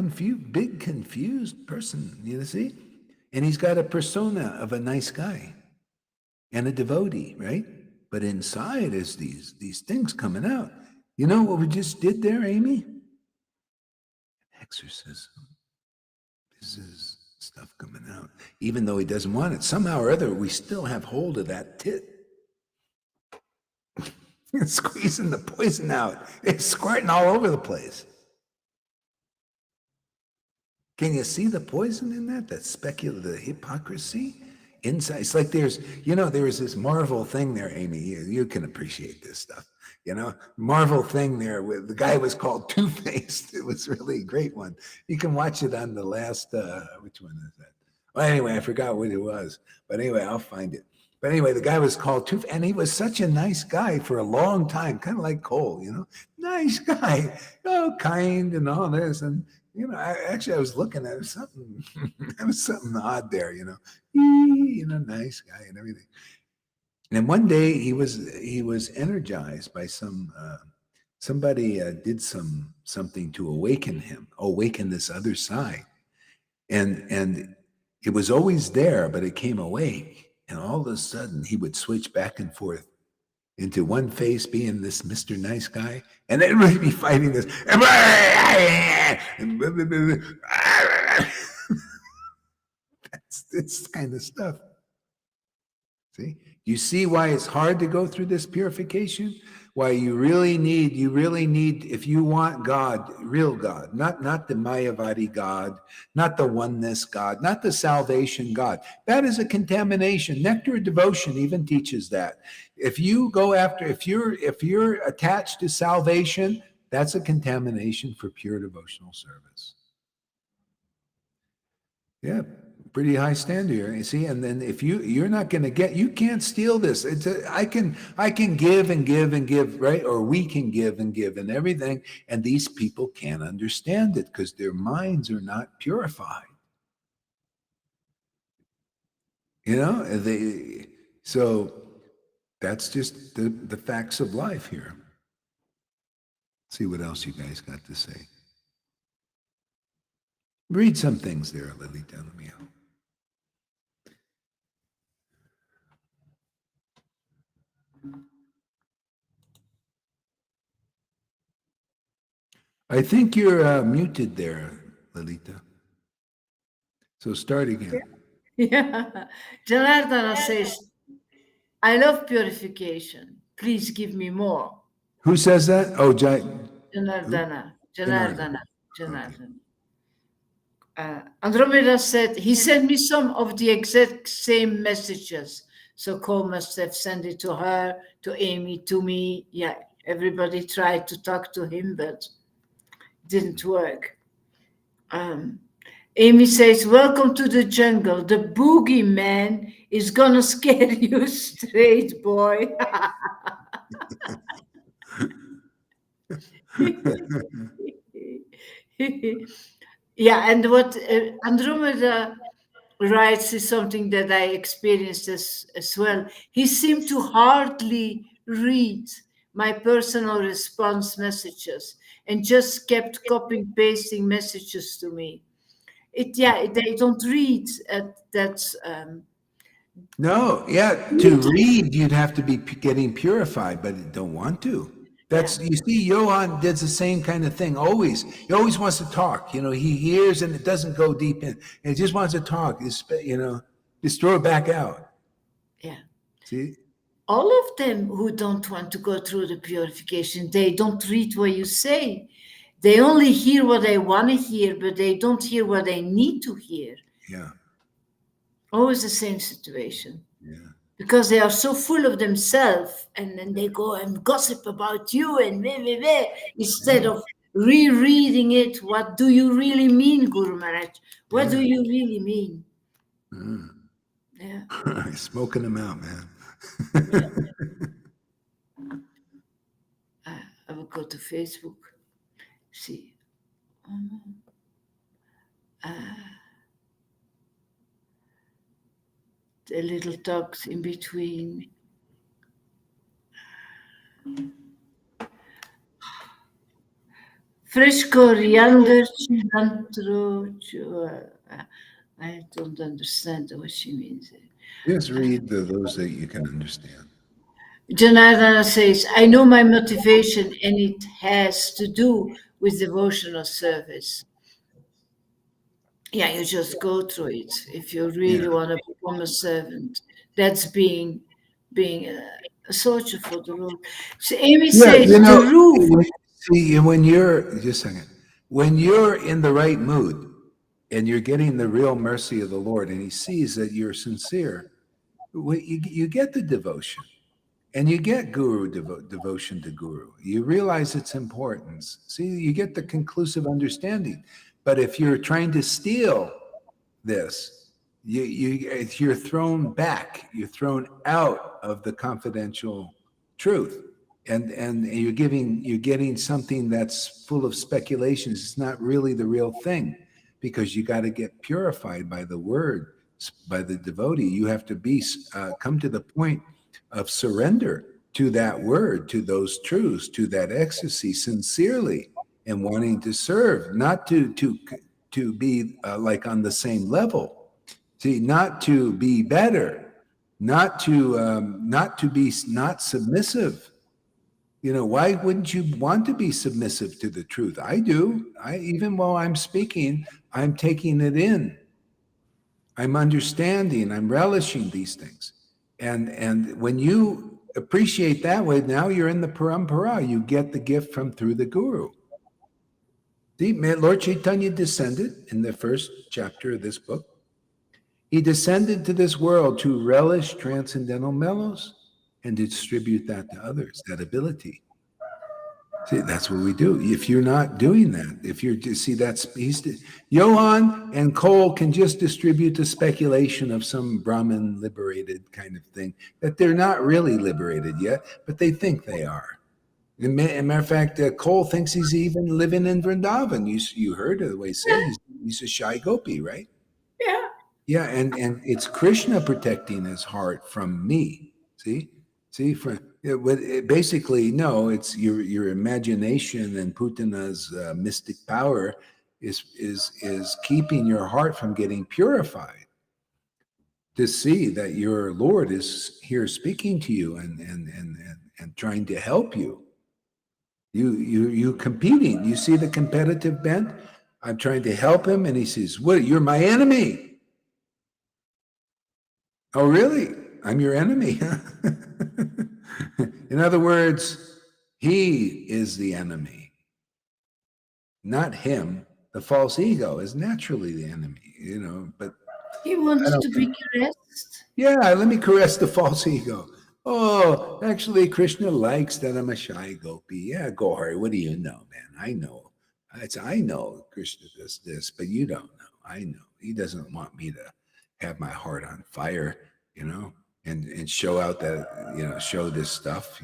[SPEAKER 1] big confused person, you see? And he's got a persona of a nice guy and a devotee, right? But inside is these things coming out. You know what we just did there, Amy? Exorcism. This is stuff coming out. Even though he doesn't want it, somehow or other, we still have hold of that tit. It's squeezing the poison out. It's squirting all over the place. Can you see the poison in that? That the hypocrisy inside. It's like there was this Marvel thing there, Amy. You can appreciate this stuff. Marvel thing there with the guy was called Two-Faced. It was really a great one. You can watch it on the last, which one is that? Well, anyway, I forgot what it was. But anyway, I'll find it. But anyway, the guy was called Two, and he was such a nice guy for a long time, kind of like Cole, nice guy, kind and all this. And, I was looking at something, there was something odd there, nice guy and everything. And one day he was energized by somebody did something to awaken this other side. And it was always there, but it came awake. And all of a sudden, he would switch back and forth into one face being this Mr. Nice Guy, and then really be fighting this. That's this kind of stuff. See? You see why it's hard to go through this purification? Why you really need, if you want God, real God, not the Mayavadi God, not the oneness God, not the salvation God. That is a contamination. Nectar of Devotion even teaches that. If you're attached to salvation, that's a contamination for pure devotional service. Yeah. Pretty high standard here, you see. And then if you're not going to you can't steal this. I can give and give, right? Or we can give and everything. And these people can't understand it because their minds are not purified. So that's just the facts of life here. Let's see what else you guys got to say. Read some things there, Lalita. Let me help. I think you're muted there, Lalita. So start again.
[SPEAKER 3] Yeah. Janardana says, I love purification. Please give me more.
[SPEAKER 1] Who says that? Oh, who?
[SPEAKER 3] Janardana.
[SPEAKER 1] Janardana.
[SPEAKER 3] Janardana.
[SPEAKER 1] Okay.
[SPEAKER 3] Janardana. Andromeda said he sent me some of the exact same messages. So Cole must have sent it to her, to Amy, to me. Yeah, everybody tried to talk to him, but it didn't work. Amy says, welcome to the jungle. The boogeyman is gonna scare you straight, boy. Yeah, and what Andromeda writes is something that I experienced as well. He seemed to hardly read my personal response messages and just kept copying pasting messages to me. They don't read. That's
[SPEAKER 1] No, yeah. To read, you'd have to be getting purified, but you don't want to. That's you see, Johann does the same kind of thing. Always, he always wants to talk. You know, he hears and it doesn't go deep in. And he just wants to talk. Just throw it back out.
[SPEAKER 3] yeah.
[SPEAKER 1] See,
[SPEAKER 3] All of them who don't want to go through the purification, they don't read what you say. They only hear what they want to hear, but they don't hear what they need to hear.
[SPEAKER 1] yeah,
[SPEAKER 3] Always the same situation.
[SPEAKER 1] yeah.
[SPEAKER 3] Because they are so full of themselves, and then they go and gossip about you and blah, instead of rereading it. What do you really mean, Guru Maharaj? What do you really mean? Yeah.
[SPEAKER 1] Smoking them out, man.
[SPEAKER 3] I will go to Facebook. See. The little talks in between. Fresh coriander, cilantro. I don't understand what she means.
[SPEAKER 1] Just read those that you can understand.
[SPEAKER 3] Janardana says, I know my motivation and it has to do with devotional service. Yeah, you just go through it. If you really want to become a servant, that's being a soldier for the Lord. So Amy says, the roof.
[SPEAKER 1] See, when you're just a second, when you're in the right mood and you're getting the real mercy of the Lord, and He sees that you're sincere, you get the devotion, and you get guru devotion to guru. You realize its importance. See, you get the conclusive understanding. But if you're trying to steal this, you're thrown back. You're thrown out of the confidential truth, and you're getting something that's full of speculations. It's not really the real thing, because you got to get purified by the word, by the devotee. You have to come to the point of surrender to that word, to those truths, to that ecstasy, sincerely, and wanting to serve, not to be like on the same level. See, not to be better, not to be not submissive. You know, why wouldn't you want to be submissive to the truth? I do. Even while I'm speaking, I'm taking it in. I'm understanding. I'm relishing these things. And when you appreciate that way, now you're in the parampara. You get the gift from through the guru. See, Lord Chaitanya descended in the first chapter of this book. He descended to this world to relish transcendental mellows and distribute that to others, that ability. See, that's what we do. If you're not doing that, Johann and Cole can just distribute the speculation of some Brahmin liberated kind of thing, that they're not really liberated yet, but they think they are. As a matter of fact, Cole thinks he's even living in Vrindavan. You heard the way he said he's a shy gopi, right?
[SPEAKER 3] Yeah.
[SPEAKER 1] Yeah, and it's Krishna protecting his heart from me. See, basically, no, it's your imagination and Putana's mystic power is keeping your heart from getting purified. To see that your Lord is here speaking to you and trying to help you. You competing. You see the competitive bent? I'm trying to help him, and he says, "What? You're my enemy." Oh, really? I'm your enemy. In other words, he is the enemy, not him. The false ego is naturally the enemy, but
[SPEAKER 3] He
[SPEAKER 1] I
[SPEAKER 3] wants
[SPEAKER 1] don't
[SPEAKER 3] to
[SPEAKER 1] think.
[SPEAKER 3] be caressed.
[SPEAKER 1] Yeah, let me caress the false ego. Oh, actually, Krishna likes that I'm a shy gopi. Yeah, go hard. What do you know, man? I know. I know Krishna does this, but you don't know. I know. He doesn't want me to have my heart on fire, and show out that, show this stuff,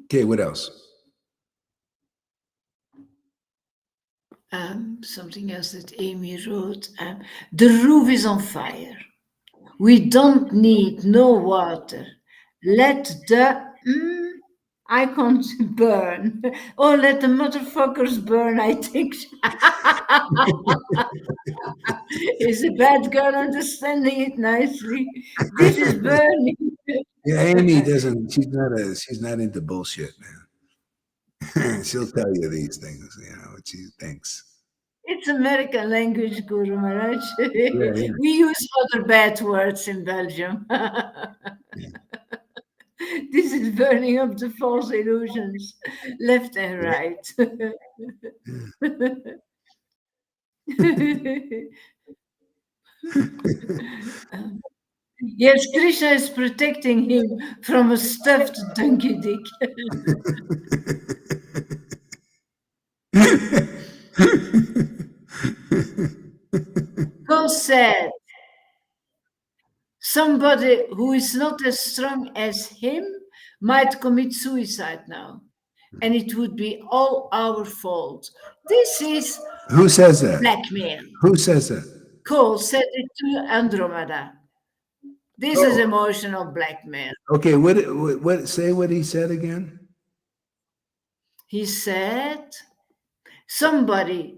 [SPEAKER 1] Okay, what else?
[SPEAKER 3] Something else that Amy wrote. The roof is on fire. We don't need no water. Let the icons burn. Oh, let the motherfuckers burn, I think. Is a bad girl understanding it nicely? This is burning.
[SPEAKER 1] Yeah, Amy doesn't. She's not into bullshit, man. She'll tell you these things, what she thinks.
[SPEAKER 3] It's American language, Guru Maharaj.
[SPEAKER 1] Yeah, yeah.
[SPEAKER 3] We use other bad words in Belgium. This is burning up the false illusions, left and right. Yes, Krishna is protecting him from a stuffed donkey dick. God said, somebody who is not as strong as him might commit suicide now, and it would be all our fault. This is
[SPEAKER 1] Who says that?
[SPEAKER 3] blackmail.
[SPEAKER 1] Who says that?
[SPEAKER 3] Cole said it to Andromeda. This is emotional blackmail.
[SPEAKER 1] Okay, what say what he said again?
[SPEAKER 3] He said, somebody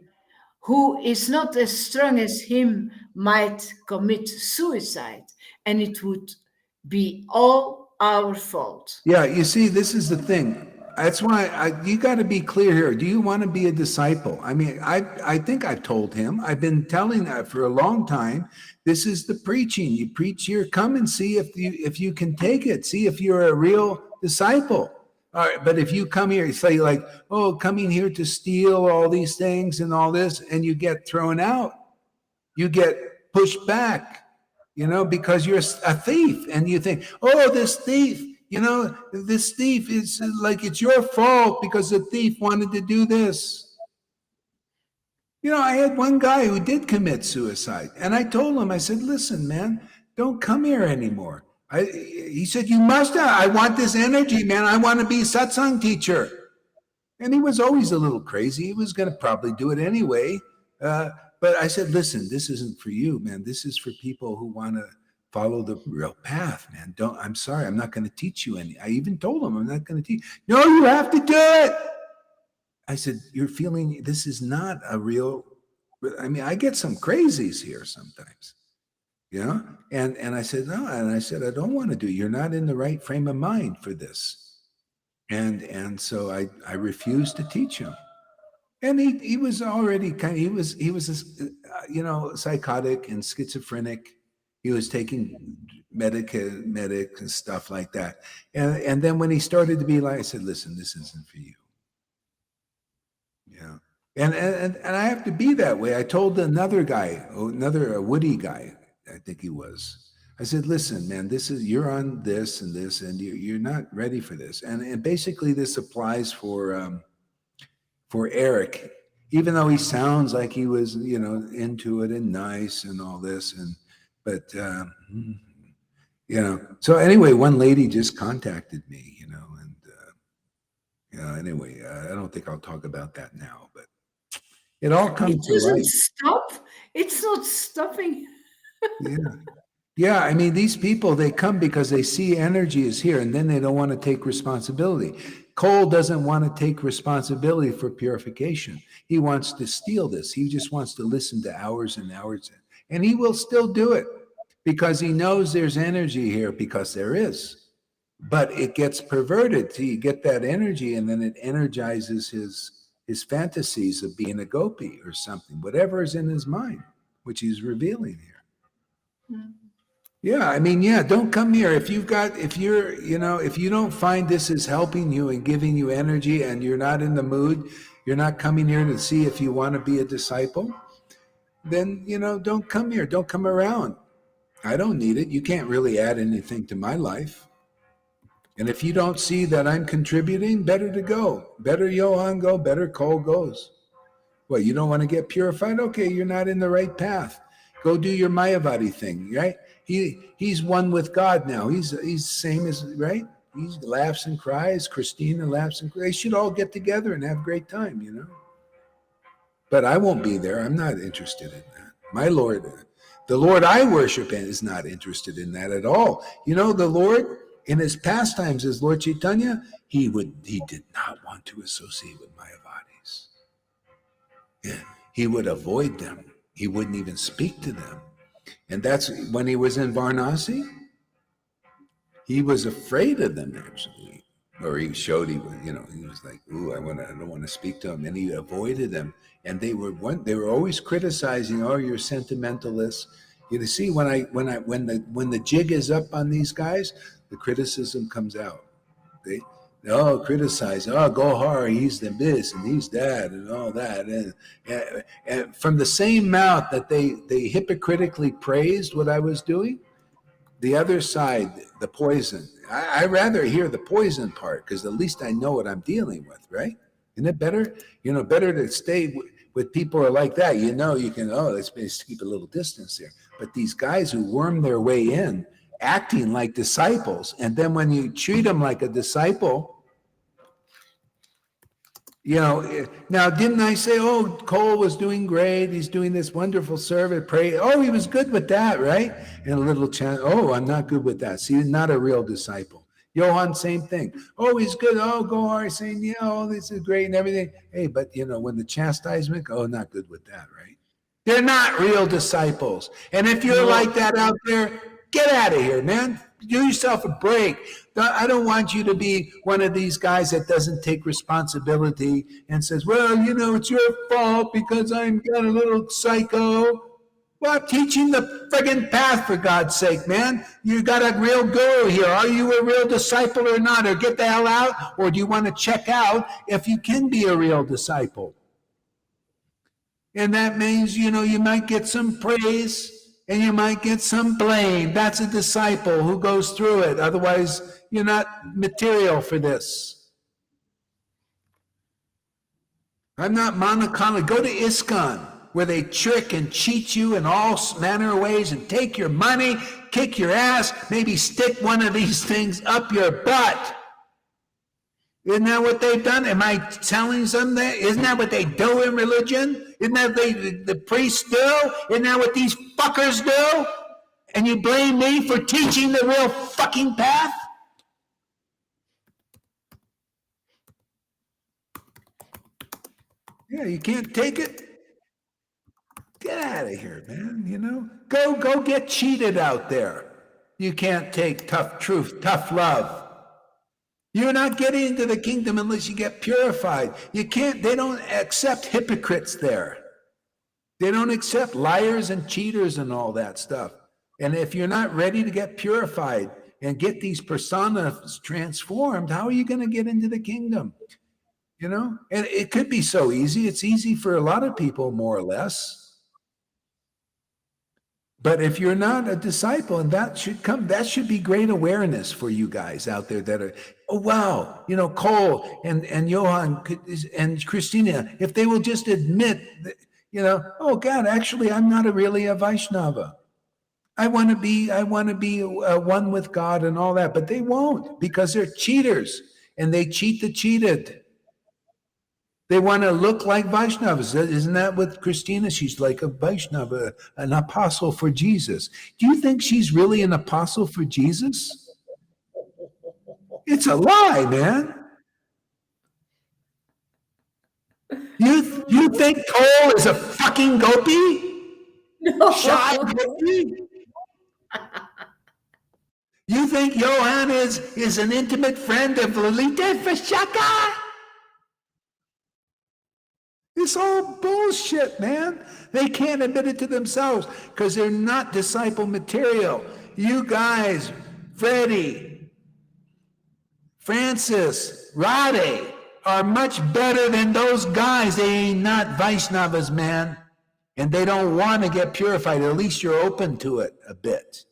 [SPEAKER 3] who is not as strong as him might commit suicide, and it would be all our fault.
[SPEAKER 1] Yeah, you see, this is the thing. That's why you got to be clear here. Do you want to be a disciple? I mean, I think I've told him. I've been telling that for a long time. This is the preaching. You preach here. Come and see if you can take it. See if you're a real disciple. All right, but if you come here, you say like, oh, coming here to steal all these things and all this, and you get thrown out, you get pushed back, because you're a thief, and you think, oh, this thief. This thief is like it's your fault because the thief wanted to do this. I had one guy who did commit suicide, and I told him, I said, listen, man, don't come here anymore. He said, you must. I want this energy, man. I want to be a satsang teacher. And he was always a little crazy. He was going to probably do it anyway. But I said, listen, this isn't for you, man. This is for people who want to follow the real path, man. I'm sorry, I'm not going to teach you any. I even told him I'm not going to teach. No, you have to do it. I said, you're feeling this is not a real. I mean, I get some crazies here sometimes, and I said, no, and I said, I don't want to do. You're not in the right frame of mind for this. And so I refused to teach him. And he was already he was psychotic and schizophrenic. He was taking medics and stuff like that. And then when he started to be like, I said, listen, this isn't for you. Yeah. And I have to be that way. I told another guy, a Woody guy, I think he was. I said, listen, man, you're on this and this, and you're not ready for this. And basically this applies for Eric, even though he sounds like he was, into it and nice and all this. But so anyway, one lady just contacted me, and anyway, I don't think I'll talk about that now, but it all comes to light.
[SPEAKER 3] Stop. It's not stopping.
[SPEAKER 1] Yeah, I mean, these people, they come because they see energy is here and then they don't want to take responsibility. Cole doesn't want to take responsibility for purification. He wants to steal this. He just wants to listen to hours and hours. And he will still do it because he knows there's energy here, because there is. But it gets perverted. So you get that energy and then it energizes his fantasies of being a gopi or something, whatever is in his mind, which he's revealing here. Yeah, I mean, yeah, don't come here. If you don't find this is helping you and giving you energy and you're not in the mood, you're not coming here to see if you want to be a disciple, then, don't come here. Don't come around. I don't need it. You can't really add anything to my life. And if you don't see that I'm contributing, better to go. Better Johan go, better Cole goes. Well, you don't want to get purified? Okay, you're not in the right path. Go do your Mayavadi thing, right? He's one with God now. He's same as, right? He laughs and cries. Christina laughs and cries. They should all get together and have a great time, But I won't be there. I'm not interested in that. My Lord, the Lord I worship is not interested in that at all. The Lord, in his pastimes as Lord Chaitanya, he did not want to associate with Mayavadis. Yeah, he would avoid them. He wouldn't even speak to them. And that's when he was in Varanasi. He was afraid of them, actually. Or he showed he was like, ooh, I don't want to speak to him. And he avoided them. And they were always criticizing, oh, you're sentimentalists. You see, when the jig is up on these guys, the criticism comes out. They criticize, Gohar, he's the this and he's that and all that. And from the same mouth that they hypocritically praised what I was doing, the other side, the poison. I rather hear the poison part because at least I know what I'm dealing with, right? Isn't it better? Better to stay with people who are like that. You can, let's keep a little distance there. But these guys who worm their way in, acting like disciples, and then when you treat them like a disciple, now didn't I say, Cole was doing great, he's doing this wonderful service, pray, he was good with that, right? And a little chant, I'm not good with that. See, not a real disciple. Johan, same thing. He's good. Gohar saying, this is great and everything. Hey, but when the chastisement, not good with that, right? They're not real disciples. And if you're like that out there, get out of here, man. Do yourself a break. I don't want you to be one of these guys that doesn't take responsibility and says, well, it's your fault because I'm got a little psycho. Well, I'm teaching the friggin' path, for God's sake, man. You got a real guru here. Are you a real disciple or not? Or get the hell out? Or do you want to check out if you can be a real disciple? And that means, you might get some praise and you might get some blame. That's a disciple who goes through it. Otherwise, you're not material for this. I'm not monocolor. Go to ISKCON, where they trick and cheat you in all manner of ways and take your money, kick your ass, maybe stick one of these things up your butt. Isn't that what they've done? Am I telling something? Isn't that what they do in religion? Isn't that what the priests do? Isn't that what these fuckers do? And you blame me for teaching the real fucking path? Yeah, you can't take it? Get out of here, man, Go get cheated out there. You can't take tough truth, tough love. You're not getting into the kingdom unless you get purified. They don't accept hypocrites there. They don't accept liars and cheaters and all that stuff. And if you're not ready to get purified and get these personas transformed, how are you going to get into the kingdom? And it could be so easy. It's easy for a lot of people, more or less. But if you're not a disciple, and that should be great awareness for you guys out there that are, wow, Cole and Johan and Christina, if they will just admit that, God, actually, I'm not really a Vaishnava. I want to be one with God and all that, but they won't because they're cheaters and they cheat the cheated. They want to look like Vaishnavas. Isn't that what Christina? She's like a Vaishnava, an apostle for Jesus. Do you think she's really an apostle for Jesus? It's a lie, man. You think Cole is a fucking gopi?
[SPEAKER 3] No.
[SPEAKER 1] Shy gopi? You think Johan is an intimate friend of Lalita Vishaka? It's all bullshit, man. They can't admit it to themselves because they're not disciple material. You guys, Freddie, Francis, Rade, are much better than those guys. They ain't not Vaishnavas, man. And they don't want to get purified. At least you're open to it a bit.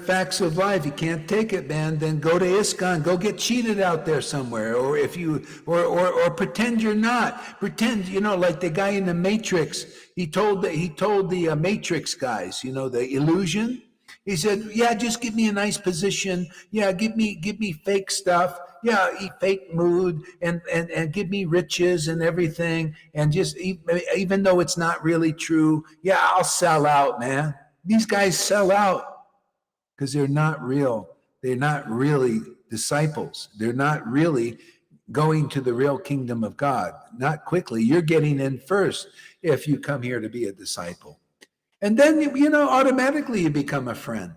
[SPEAKER 1] Facts of life, you can't take it, man. Then go to ISKCON, go get cheated out there somewhere, or if you, or pretend you're not. Pretend, like the guy in the Matrix. He told the Matrix guys, the illusion. He said, "Yeah, just give me a nice position. Yeah, give me fake stuff. Yeah, fake mood, and give me riches and everything. And just even though it's not really true, yeah, I'll sell out, man." These guys sell out. Because they're not real. They're not really disciples. They're not really going to the real kingdom of God. Not quickly. You're getting in first if you come here to be a disciple. And then, automatically you become a friend.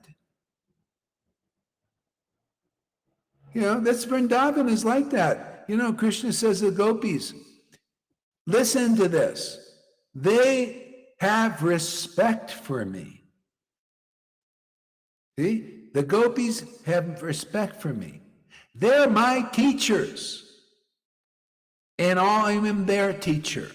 [SPEAKER 1] That's Vrindavan is like that. Krishna says to the gopis, listen to this. They have respect for me. See, the gopis have respect for me. They're my teachers, and I am their teacher.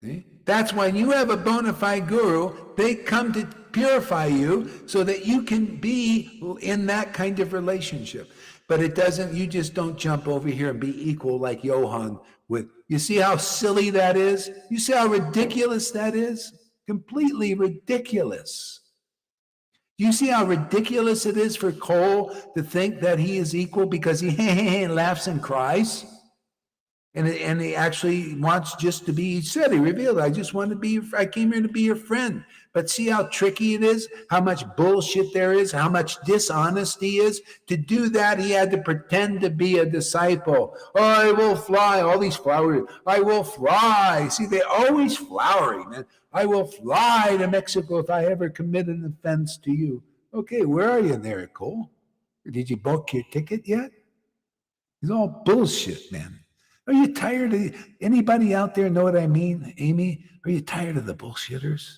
[SPEAKER 1] See? That's when you have a bona fide guru, they come to purify you so that you can be in that kind of relationship. But you just don't jump over here and be equal like Johan with, you see how silly that is? You see how ridiculous that is? Completely ridiculous. Do you see how ridiculous it is for Cole to think that he is equal because he laughs and cries? And he actually wants just to be, he said, he revealed, I came here to be your friend. But see how tricky it is, how much bullshit there is, how much dishonesty is. To do that, he had to pretend to be a disciple. Oh, I will fly, all these flowers, I will fly. See, they're always flowery, man. I will fly to Mexico if I ever commit an offense to you. Okay, where are you there, Cole? Did you book your ticket yet? It's all bullshit, man. Are you tired of anybody out there know what I mean, Amy? Are you tired of the bullshitters?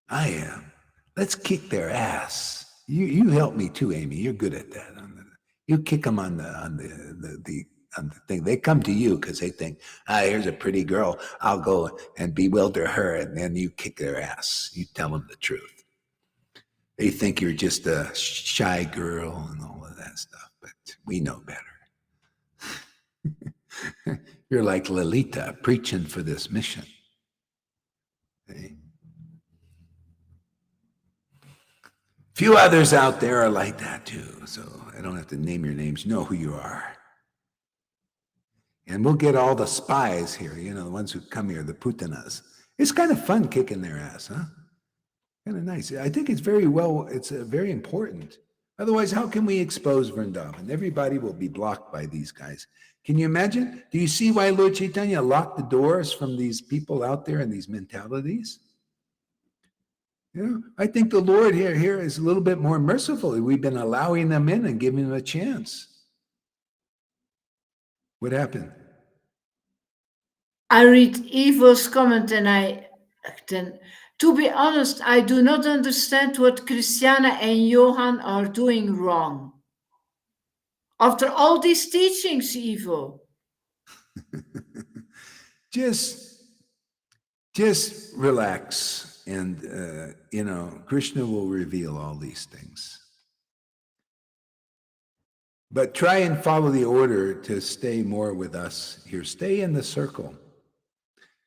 [SPEAKER 1] I am. Let's kick their ass. You help me too, Amy. You're good at that. You kick them on the thing. They come to you because they think, here's a pretty girl. I'll go and bewilder her, and then you kick their ass. You tell them the truth. They think you're just a shy girl and all of that stuff, but we know better. You're like Lalita preaching for this mission. See? Few others out there are like that too, so I don't have to name your names. You know who you are. And we'll get all the spies here, the ones who come here, the putanas. It's kind of fun kicking their ass, huh? Kind of nice. I think it's very important. Otherwise, how can we expose Vrindavan? Everybody will be blocked by these guys. Can you imagine? Do you see why Lord Chaitanya locked the doors from these people out there and these mentalities? I think the Lord here is a little bit more merciful. We've been allowing them in and giving them a chance. What happened?
[SPEAKER 3] I read Ivo's comment to be honest, I do not understand what Christiana and Johan are doing wrong. After all these teachings, Ivo.
[SPEAKER 1] Just relax, and Krishna will reveal all these things. But try and follow the order to stay more with us here. Stay in the circle.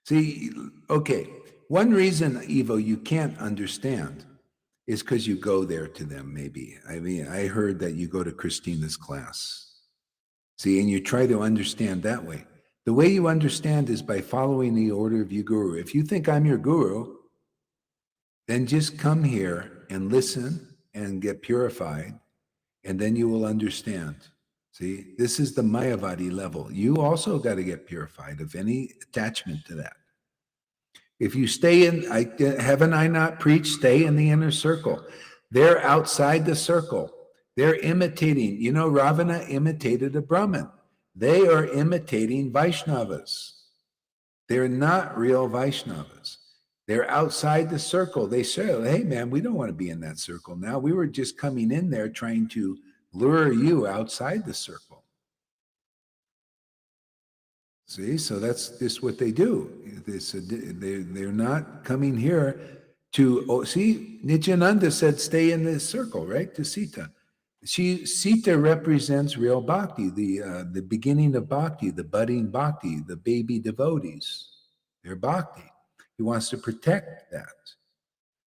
[SPEAKER 1] See, okay, one reason, Ivo, you can't understand is because you go there to them, maybe. I mean, I heard that you go to Christina's class. See, and you try to understand that way. The way you understand is by following the order of your guru. If you think I'm your guru, then just come here and listen and get purified, and then you will understand. See, this is the Mayavadi level. You also got to get purified of any attachment to that. If you stay in, haven't I not preached, stay in the inner circle. They're outside the circle. They're imitating. You know, Ravana imitated a Brahmin. They are imitating Vaishnavas. They're not real Vaishnavas. They're outside the circle. They say, hey, man, we don't want to be in that circle now. We were just coming in there trying to lure you outside the circle. See, so that's just what they do. They're not coming here to, see, Nityananda said, stay in this circle, right, to Sita. Sita represents real bhakti, the beginning of bhakti, the budding bhakti, the baby devotees. They're bhakti. He wants to protect that.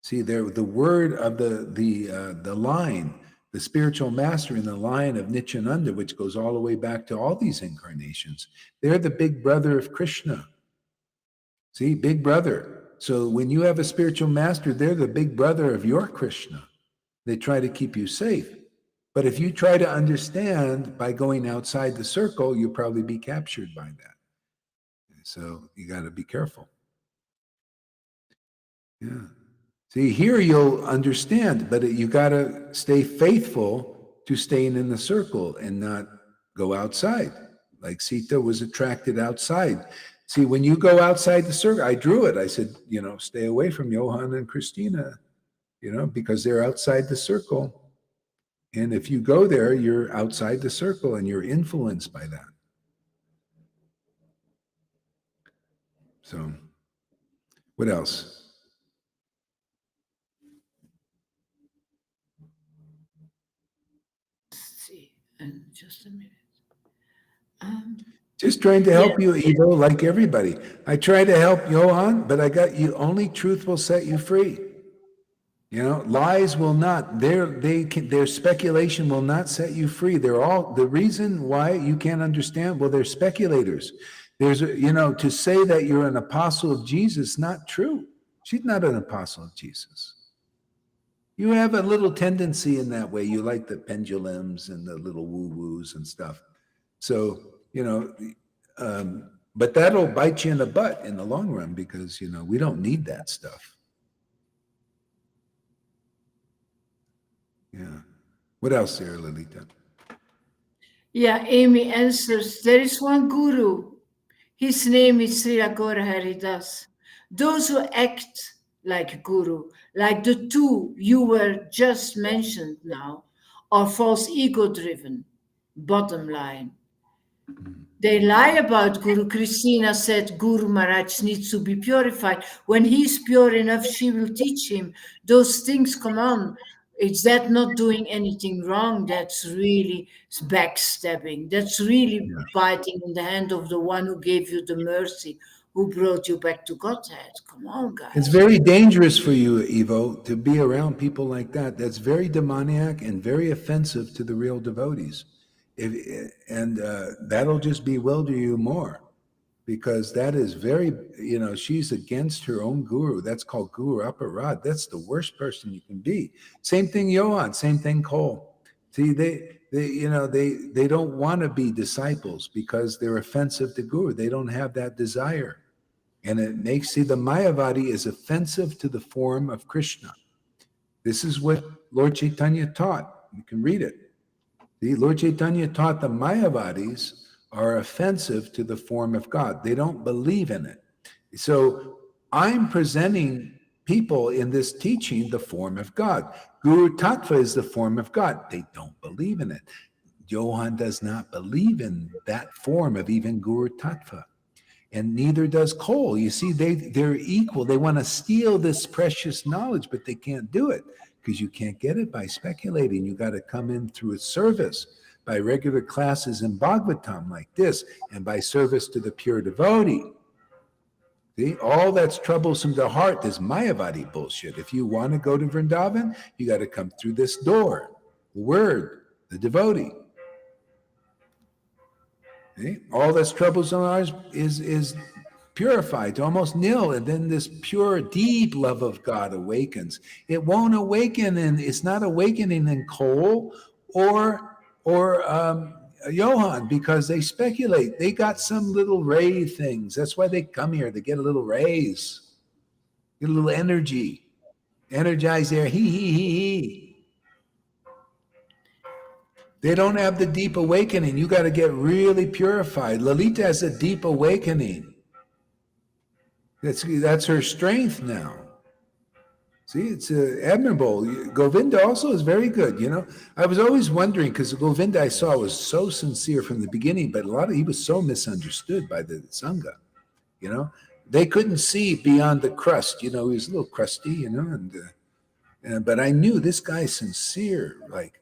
[SPEAKER 1] See, they're the word of the line, the spiritual master in the line of Nityananda, which goes all the way back to all these incarnations. They're the big brother of Krishna. See, big brother. So when you have a spiritual master, they're the big brother of your Krishna. They try to keep you safe. But if you try to understand by going outside the circle, you'll probably be captured by that. So you got to be careful. Yeah. See, here you'll understand, but you got to stay faithful to staying in the circle and not go outside. Like Sita was attracted outside. See, when you go outside the circle, I drew it. I said, stay away from Johan and Christina, because they're outside the circle. And if you go there, you're outside the circle and you're influenced by that. So, what else?
[SPEAKER 3] Just a minute.
[SPEAKER 1] Just trying to help you, Evo, like everybody. I try to help Johan, but I got you. Only truth will set you free. Lies will not. Their speculation will not set you free. They're all the reason why you can't understand. Well, they're speculators. There's to say that you're an apostle of Jesus, not true. She's not an apostle of Jesus. You have a little tendency in that way. You like the pendulums and the little woo-woos and stuff. So, but that'll bite you in the butt in the long run because, we don't need that stuff. Yeah. What else there, Lalita?
[SPEAKER 3] Yeah, Amy answers, there is one guru. His name is Sri Agora Haridas. Those who act like guru, like the two you were just mentioned now, are false ego-driven. Bottom line. They lie about Guru. Christina said Guru Maharaj needs to be purified. When he's pure enough, she will teach him. Those things, come on. Is that not doing anything wrong? That's really backstabbing. That's really biting in the hand of the one who gave you the mercy, who brought you back to Godhead. Come on, guys.
[SPEAKER 1] It's very dangerous for you, Evo, to be around people like that. That's very demoniac and very offensive to the real devotees. That'll just bewilder you more because that is very, she's against her own guru. That's called guru aparad. That's the worst person you can be. Same thing, Johan. Same thing, Cole. See, they don't want to be disciples because they're offensive to guru. They don't have that desire. And it makes, the Mayavadi is offensive to the form of Krishna. This is what Lord Chaitanya taught. You can read it. Lord Chaitanya taught the Mayavadis are offensive to the form of God. They don't believe in it. So I'm presenting people in this teaching the form of God. Guru Tattva is the form of God. They don't believe in it. Johan does not believe in that form of even Guru Tattva. And neither does Cole. You see, they're equal. They want to steal this precious knowledge, but they can't do it because you can't get it by speculating. You got to come in through a service, by regular classes in Bhagavatam like this, and by service to the pure devotee. See, all that's troublesome to heart is Mayavadi bullshit. If you want to go to Vrindavan, you got to come through this door, the word, the devotee. See? All that's troublesome ours is purified to almost nil, and then this pure, deep love of God awakens. It won't awaken, and it's not awakening in Cole or Johan, because they speculate. They got some little ray things. That's why they come here. They get a little rays, get a little energy, energize their he. They don't have the deep awakening. You got to get really purified. Lalita has a deep awakening. That's her strength now. See, it's admirable. Govinda also is very good. You know, I was always wondering, because Govinda I saw was so sincere from the beginning, but he was so misunderstood by the Sangha. You know, they couldn't see beyond the crust. You know, he was a little crusty. You know, but I knew this guy's sincere, like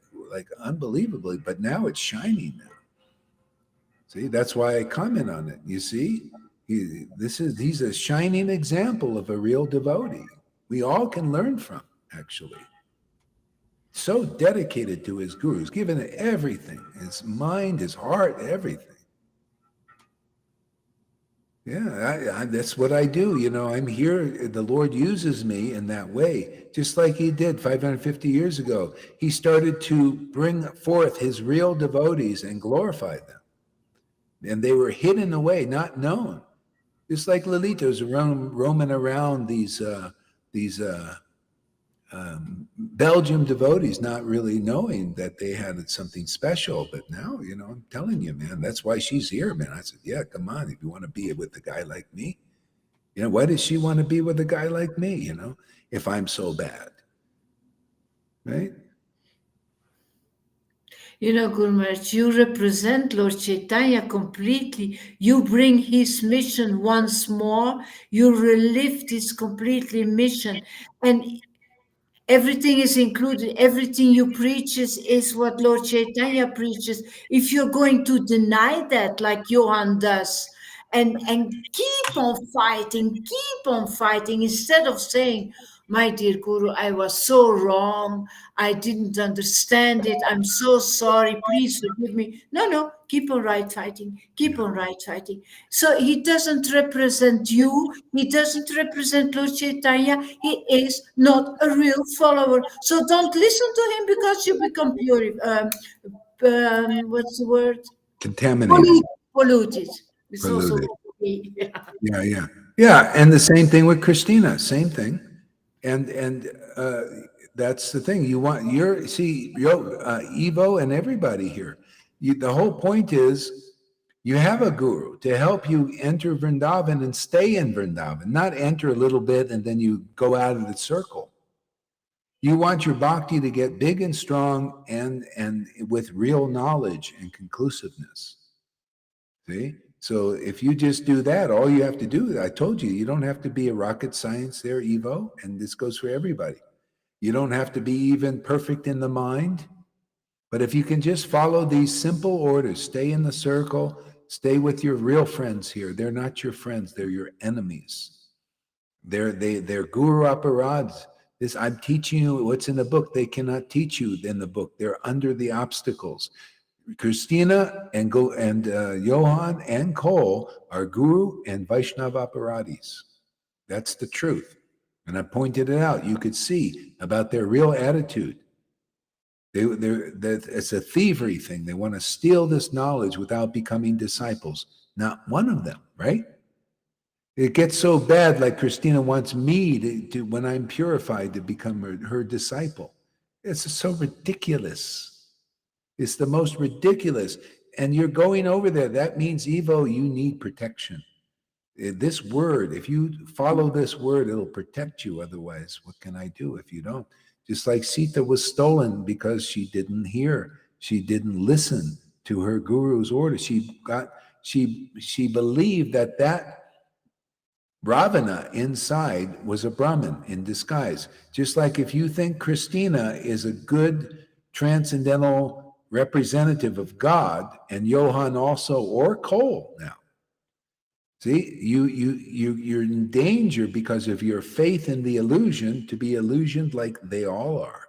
[SPEAKER 1] unbelievably. But now it's shining now. See, that's why I comment on it. You see, he's a shining example of a real devotee. We all can learn from, actually. So dedicated to his guru, he's given it everything, his mind, his heart, everything. Yeah, that's what I do. You know, I'm here. The Lord uses me in that way, just like he did 550 years ago. He started to bring forth his real devotees and glorify them. And they were hidden away, not known. Just like Lalita was roaming around these Belgium devotees, not really knowing that they had something special. But now, you know, I'm telling you, man, that's why she's here, man. I said, yeah, come on, if you want to be with a guy like me. You know, why does she want to be with a guy like me, you know, if I'm so bad? Right?
[SPEAKER 3] You know, Guru Maharaj, you represent Lord Chaitanya completely. You bring his mission once more. You relift his completely mission. And everything is included. Everything you preach is what Lord Chaitanya preaches. If you're going to deny that, like Johan does, and keep on fighting, instead of saying, my dear Guru, I was so wrong. I didn't understand it. I'm so sorry. Please forgive me. No, keep on right fighting. Keep on right fighting. So he doesn't represent you. He doesn't represent Lord Chaitanya. He is not a real follower. So don't listen to him, because you become what's the word?
[SPEAKER 1] Contaminated.
[SPEAKER 3] Polluted. It's also
[SPEAKER 1] Polluted. Yeah. And the same thing with Christina. Same thing. And that's the thing. You want Evo and everybody here. The whole point is you have a guru to help you enter Vrindavan and stay in Vrindavan, not enter a little bit and then you go out of the circle. You want your bhakti to get big and strong and with real knowledge and conclusiveness. See? So if you just do that, all you have to do, I told you, you don't have to be a rocket science there, Evo, and this goes for everybody. You don't have to be even perfect in the mind. But if you can just follow these simple orders, stay in the circle, stay with your real friends here. They're not your friends, they're your enemies. They're guru aparads. I'm teaching you what's in the book. They cannot teach you in the book. They're under the obstacles. Christina and Johan and Cole are Guru and Vaishnava Aparadis. That's the truth. And I pointed it out. You could see about their real attitude. It's a thievery thing. They want to steal this knowledge without becoming disciples. Not one of them, right? It gets so bad, like Christina wants me to when I'm purified, to become her disciple. It's so ridiculous. It's the most ridiculous. And you're going over there. That means, Evo, you need protection. This word, if you follow this word, it'll protect you. Otherwise, what can I do if you don't? Just like Sita was stolen because she didn't hear. She didn't listen to her guru's order. She believed that Ravana inside was a Brahmin in disguise. Just like if you think Christina is a good transcendental representative of God, and Johan also, or Cole now. See, you're in danger because of your faith in the illusion to be illusioned like they all are.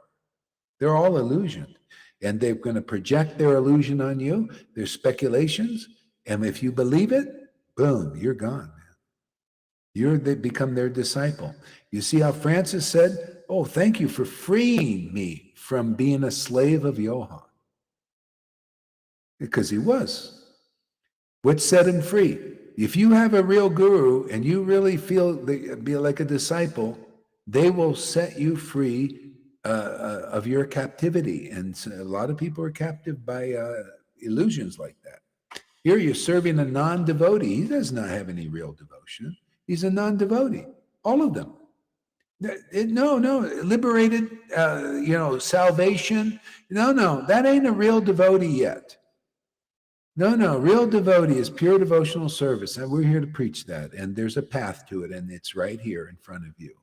[SPEAKER 1] They're all illusioned. And they're going to project their illusion on you, their speculations. And if you believe it, boom, you're gone, man. They become their disciple. You see how Francis said, "Oh, thank you for freeing me from being a slave of Johann." Because he was. What set him free? If you have a real guru and you really feel be like a disciple, they will set you free of your captivity. And so a lot of people are captive by illusions like that. Here you're serving a non-devotee. He does not have any real devotion. He's a non-devotee. All of them. No, liberated, salvation. No, that ain't a real devotee yet. No, real devotee is pure devotional service. And we're here to preach that. And there's a path to it, and it's right here in front of you.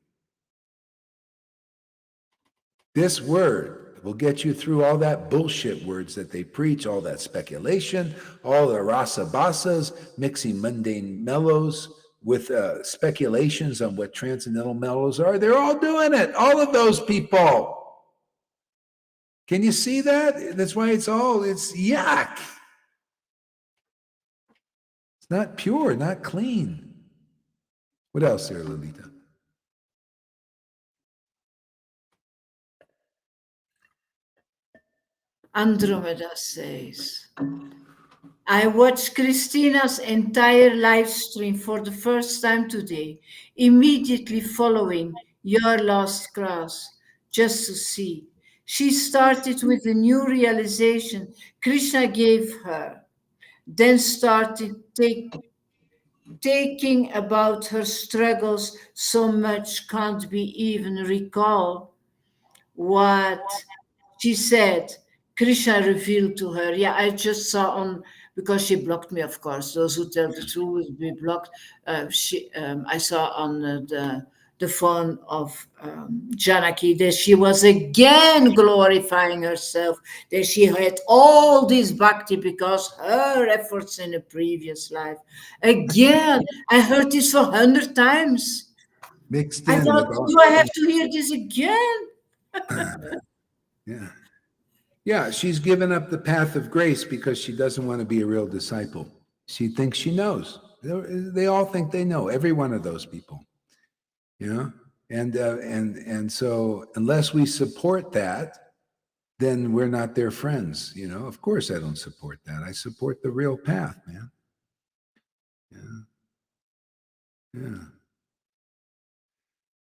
[SPEAKER 1] This word will get you through all that bullshit words that they preach, all that speculation, all the rasa basas, mixing mundane mellows with speculations on what transcendental mellows are. They're all doing it. All of those people. Can you see that? That's why it's yuck. It's not pure, not clean. What else there, Lolita?
[SPEAKER 3] Andromeda says, I watched Christina's entire live stream for the first time today, immediately following your last class, just to see. She started with a new realization Krishna gave her, then started taking about her struggles so much can't be even recall what she said. Krishna revealed to her. Yeah, I just saw on, because she blocked me, of course. Those who tell the truth will be blocked. I saw on the phone of Janaki that she was again glorifying herself, that she had all this bhakti because her efforts in a previous life. Again, I heard this for 100 times.
[SPEAKER 1] Mixed
[SPEAKER 3] I
[SPEAKER 1] in
[SPEAKER 3] thought,
[SPEAKER 1] with all.
[SPEAKER 3] do I have to hear this again?
[SPEAKER 1] Yeah. Yeah, she's given up the path of grace because she doesn't want to be a real disciple. She thinks she knows. They all think they know, every one of those people. And so unless we support that, then we're not their friends. Of course I don't support that. I support the real path, man. Yeah.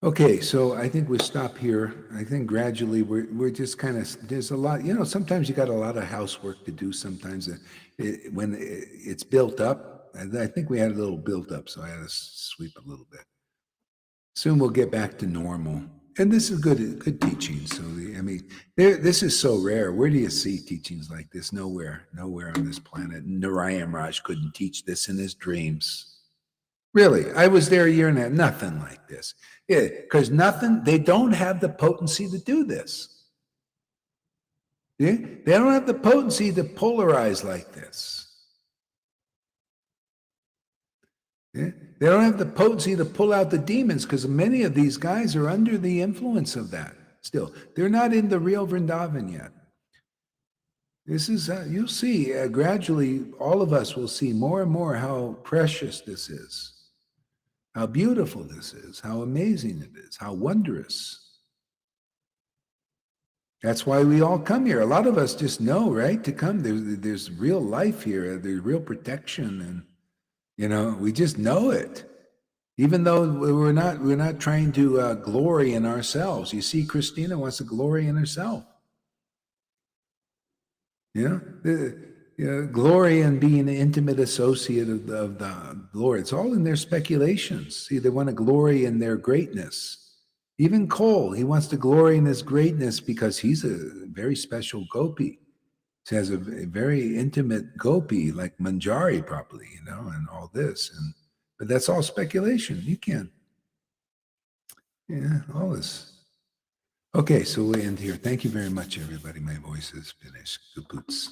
[SPEAKER 1] Okay, so I think we'll stop here. I think gradually we're just kind of, there's a lot, sometimes you got a lot of housework to do sometimes when it's built up. I think we had a little built up, so I had to sweep a little bit. Soon we'll get back to normal. And this is good teaching. So, this is so rare. Where do you see teachings like this? Nowhere on this planet. Narayan Raj couldn't teach this in his dreams. Really, I was there a year and a half, nothing like this. Yeah, because they don't have the potency to do this. Yeah? They don't have the potency to polarize like this. Yeah? They don't have the potency to pull out the demons because many of these guys are under the influence of that still. They're not in the real Vrindavan yet. This is, you'll see, gradually all of us will see more and more how precious this is. How beautiful this is, how amazing it is, how wondrous. That's why we all come here. A lot of us just know, right, to come. There's real life here. There's real protection, and we just know it. Even though we're not trying to glory in ourselves. You see, Christina wants to glory in herself. Glory and being an intimate associate of the Lord. It's all in their speculations. See, they want to glory in their greatness. Even Cole, he wants to glory in his greatness because he's a very special gopi. He has a very intimate gopi, like Manjari probably, and all this. But that's all speculation. You can't. Yeah, all this. Okay, so we'll end here. Thank you very much, everybody. My voice is finished. Kapoots.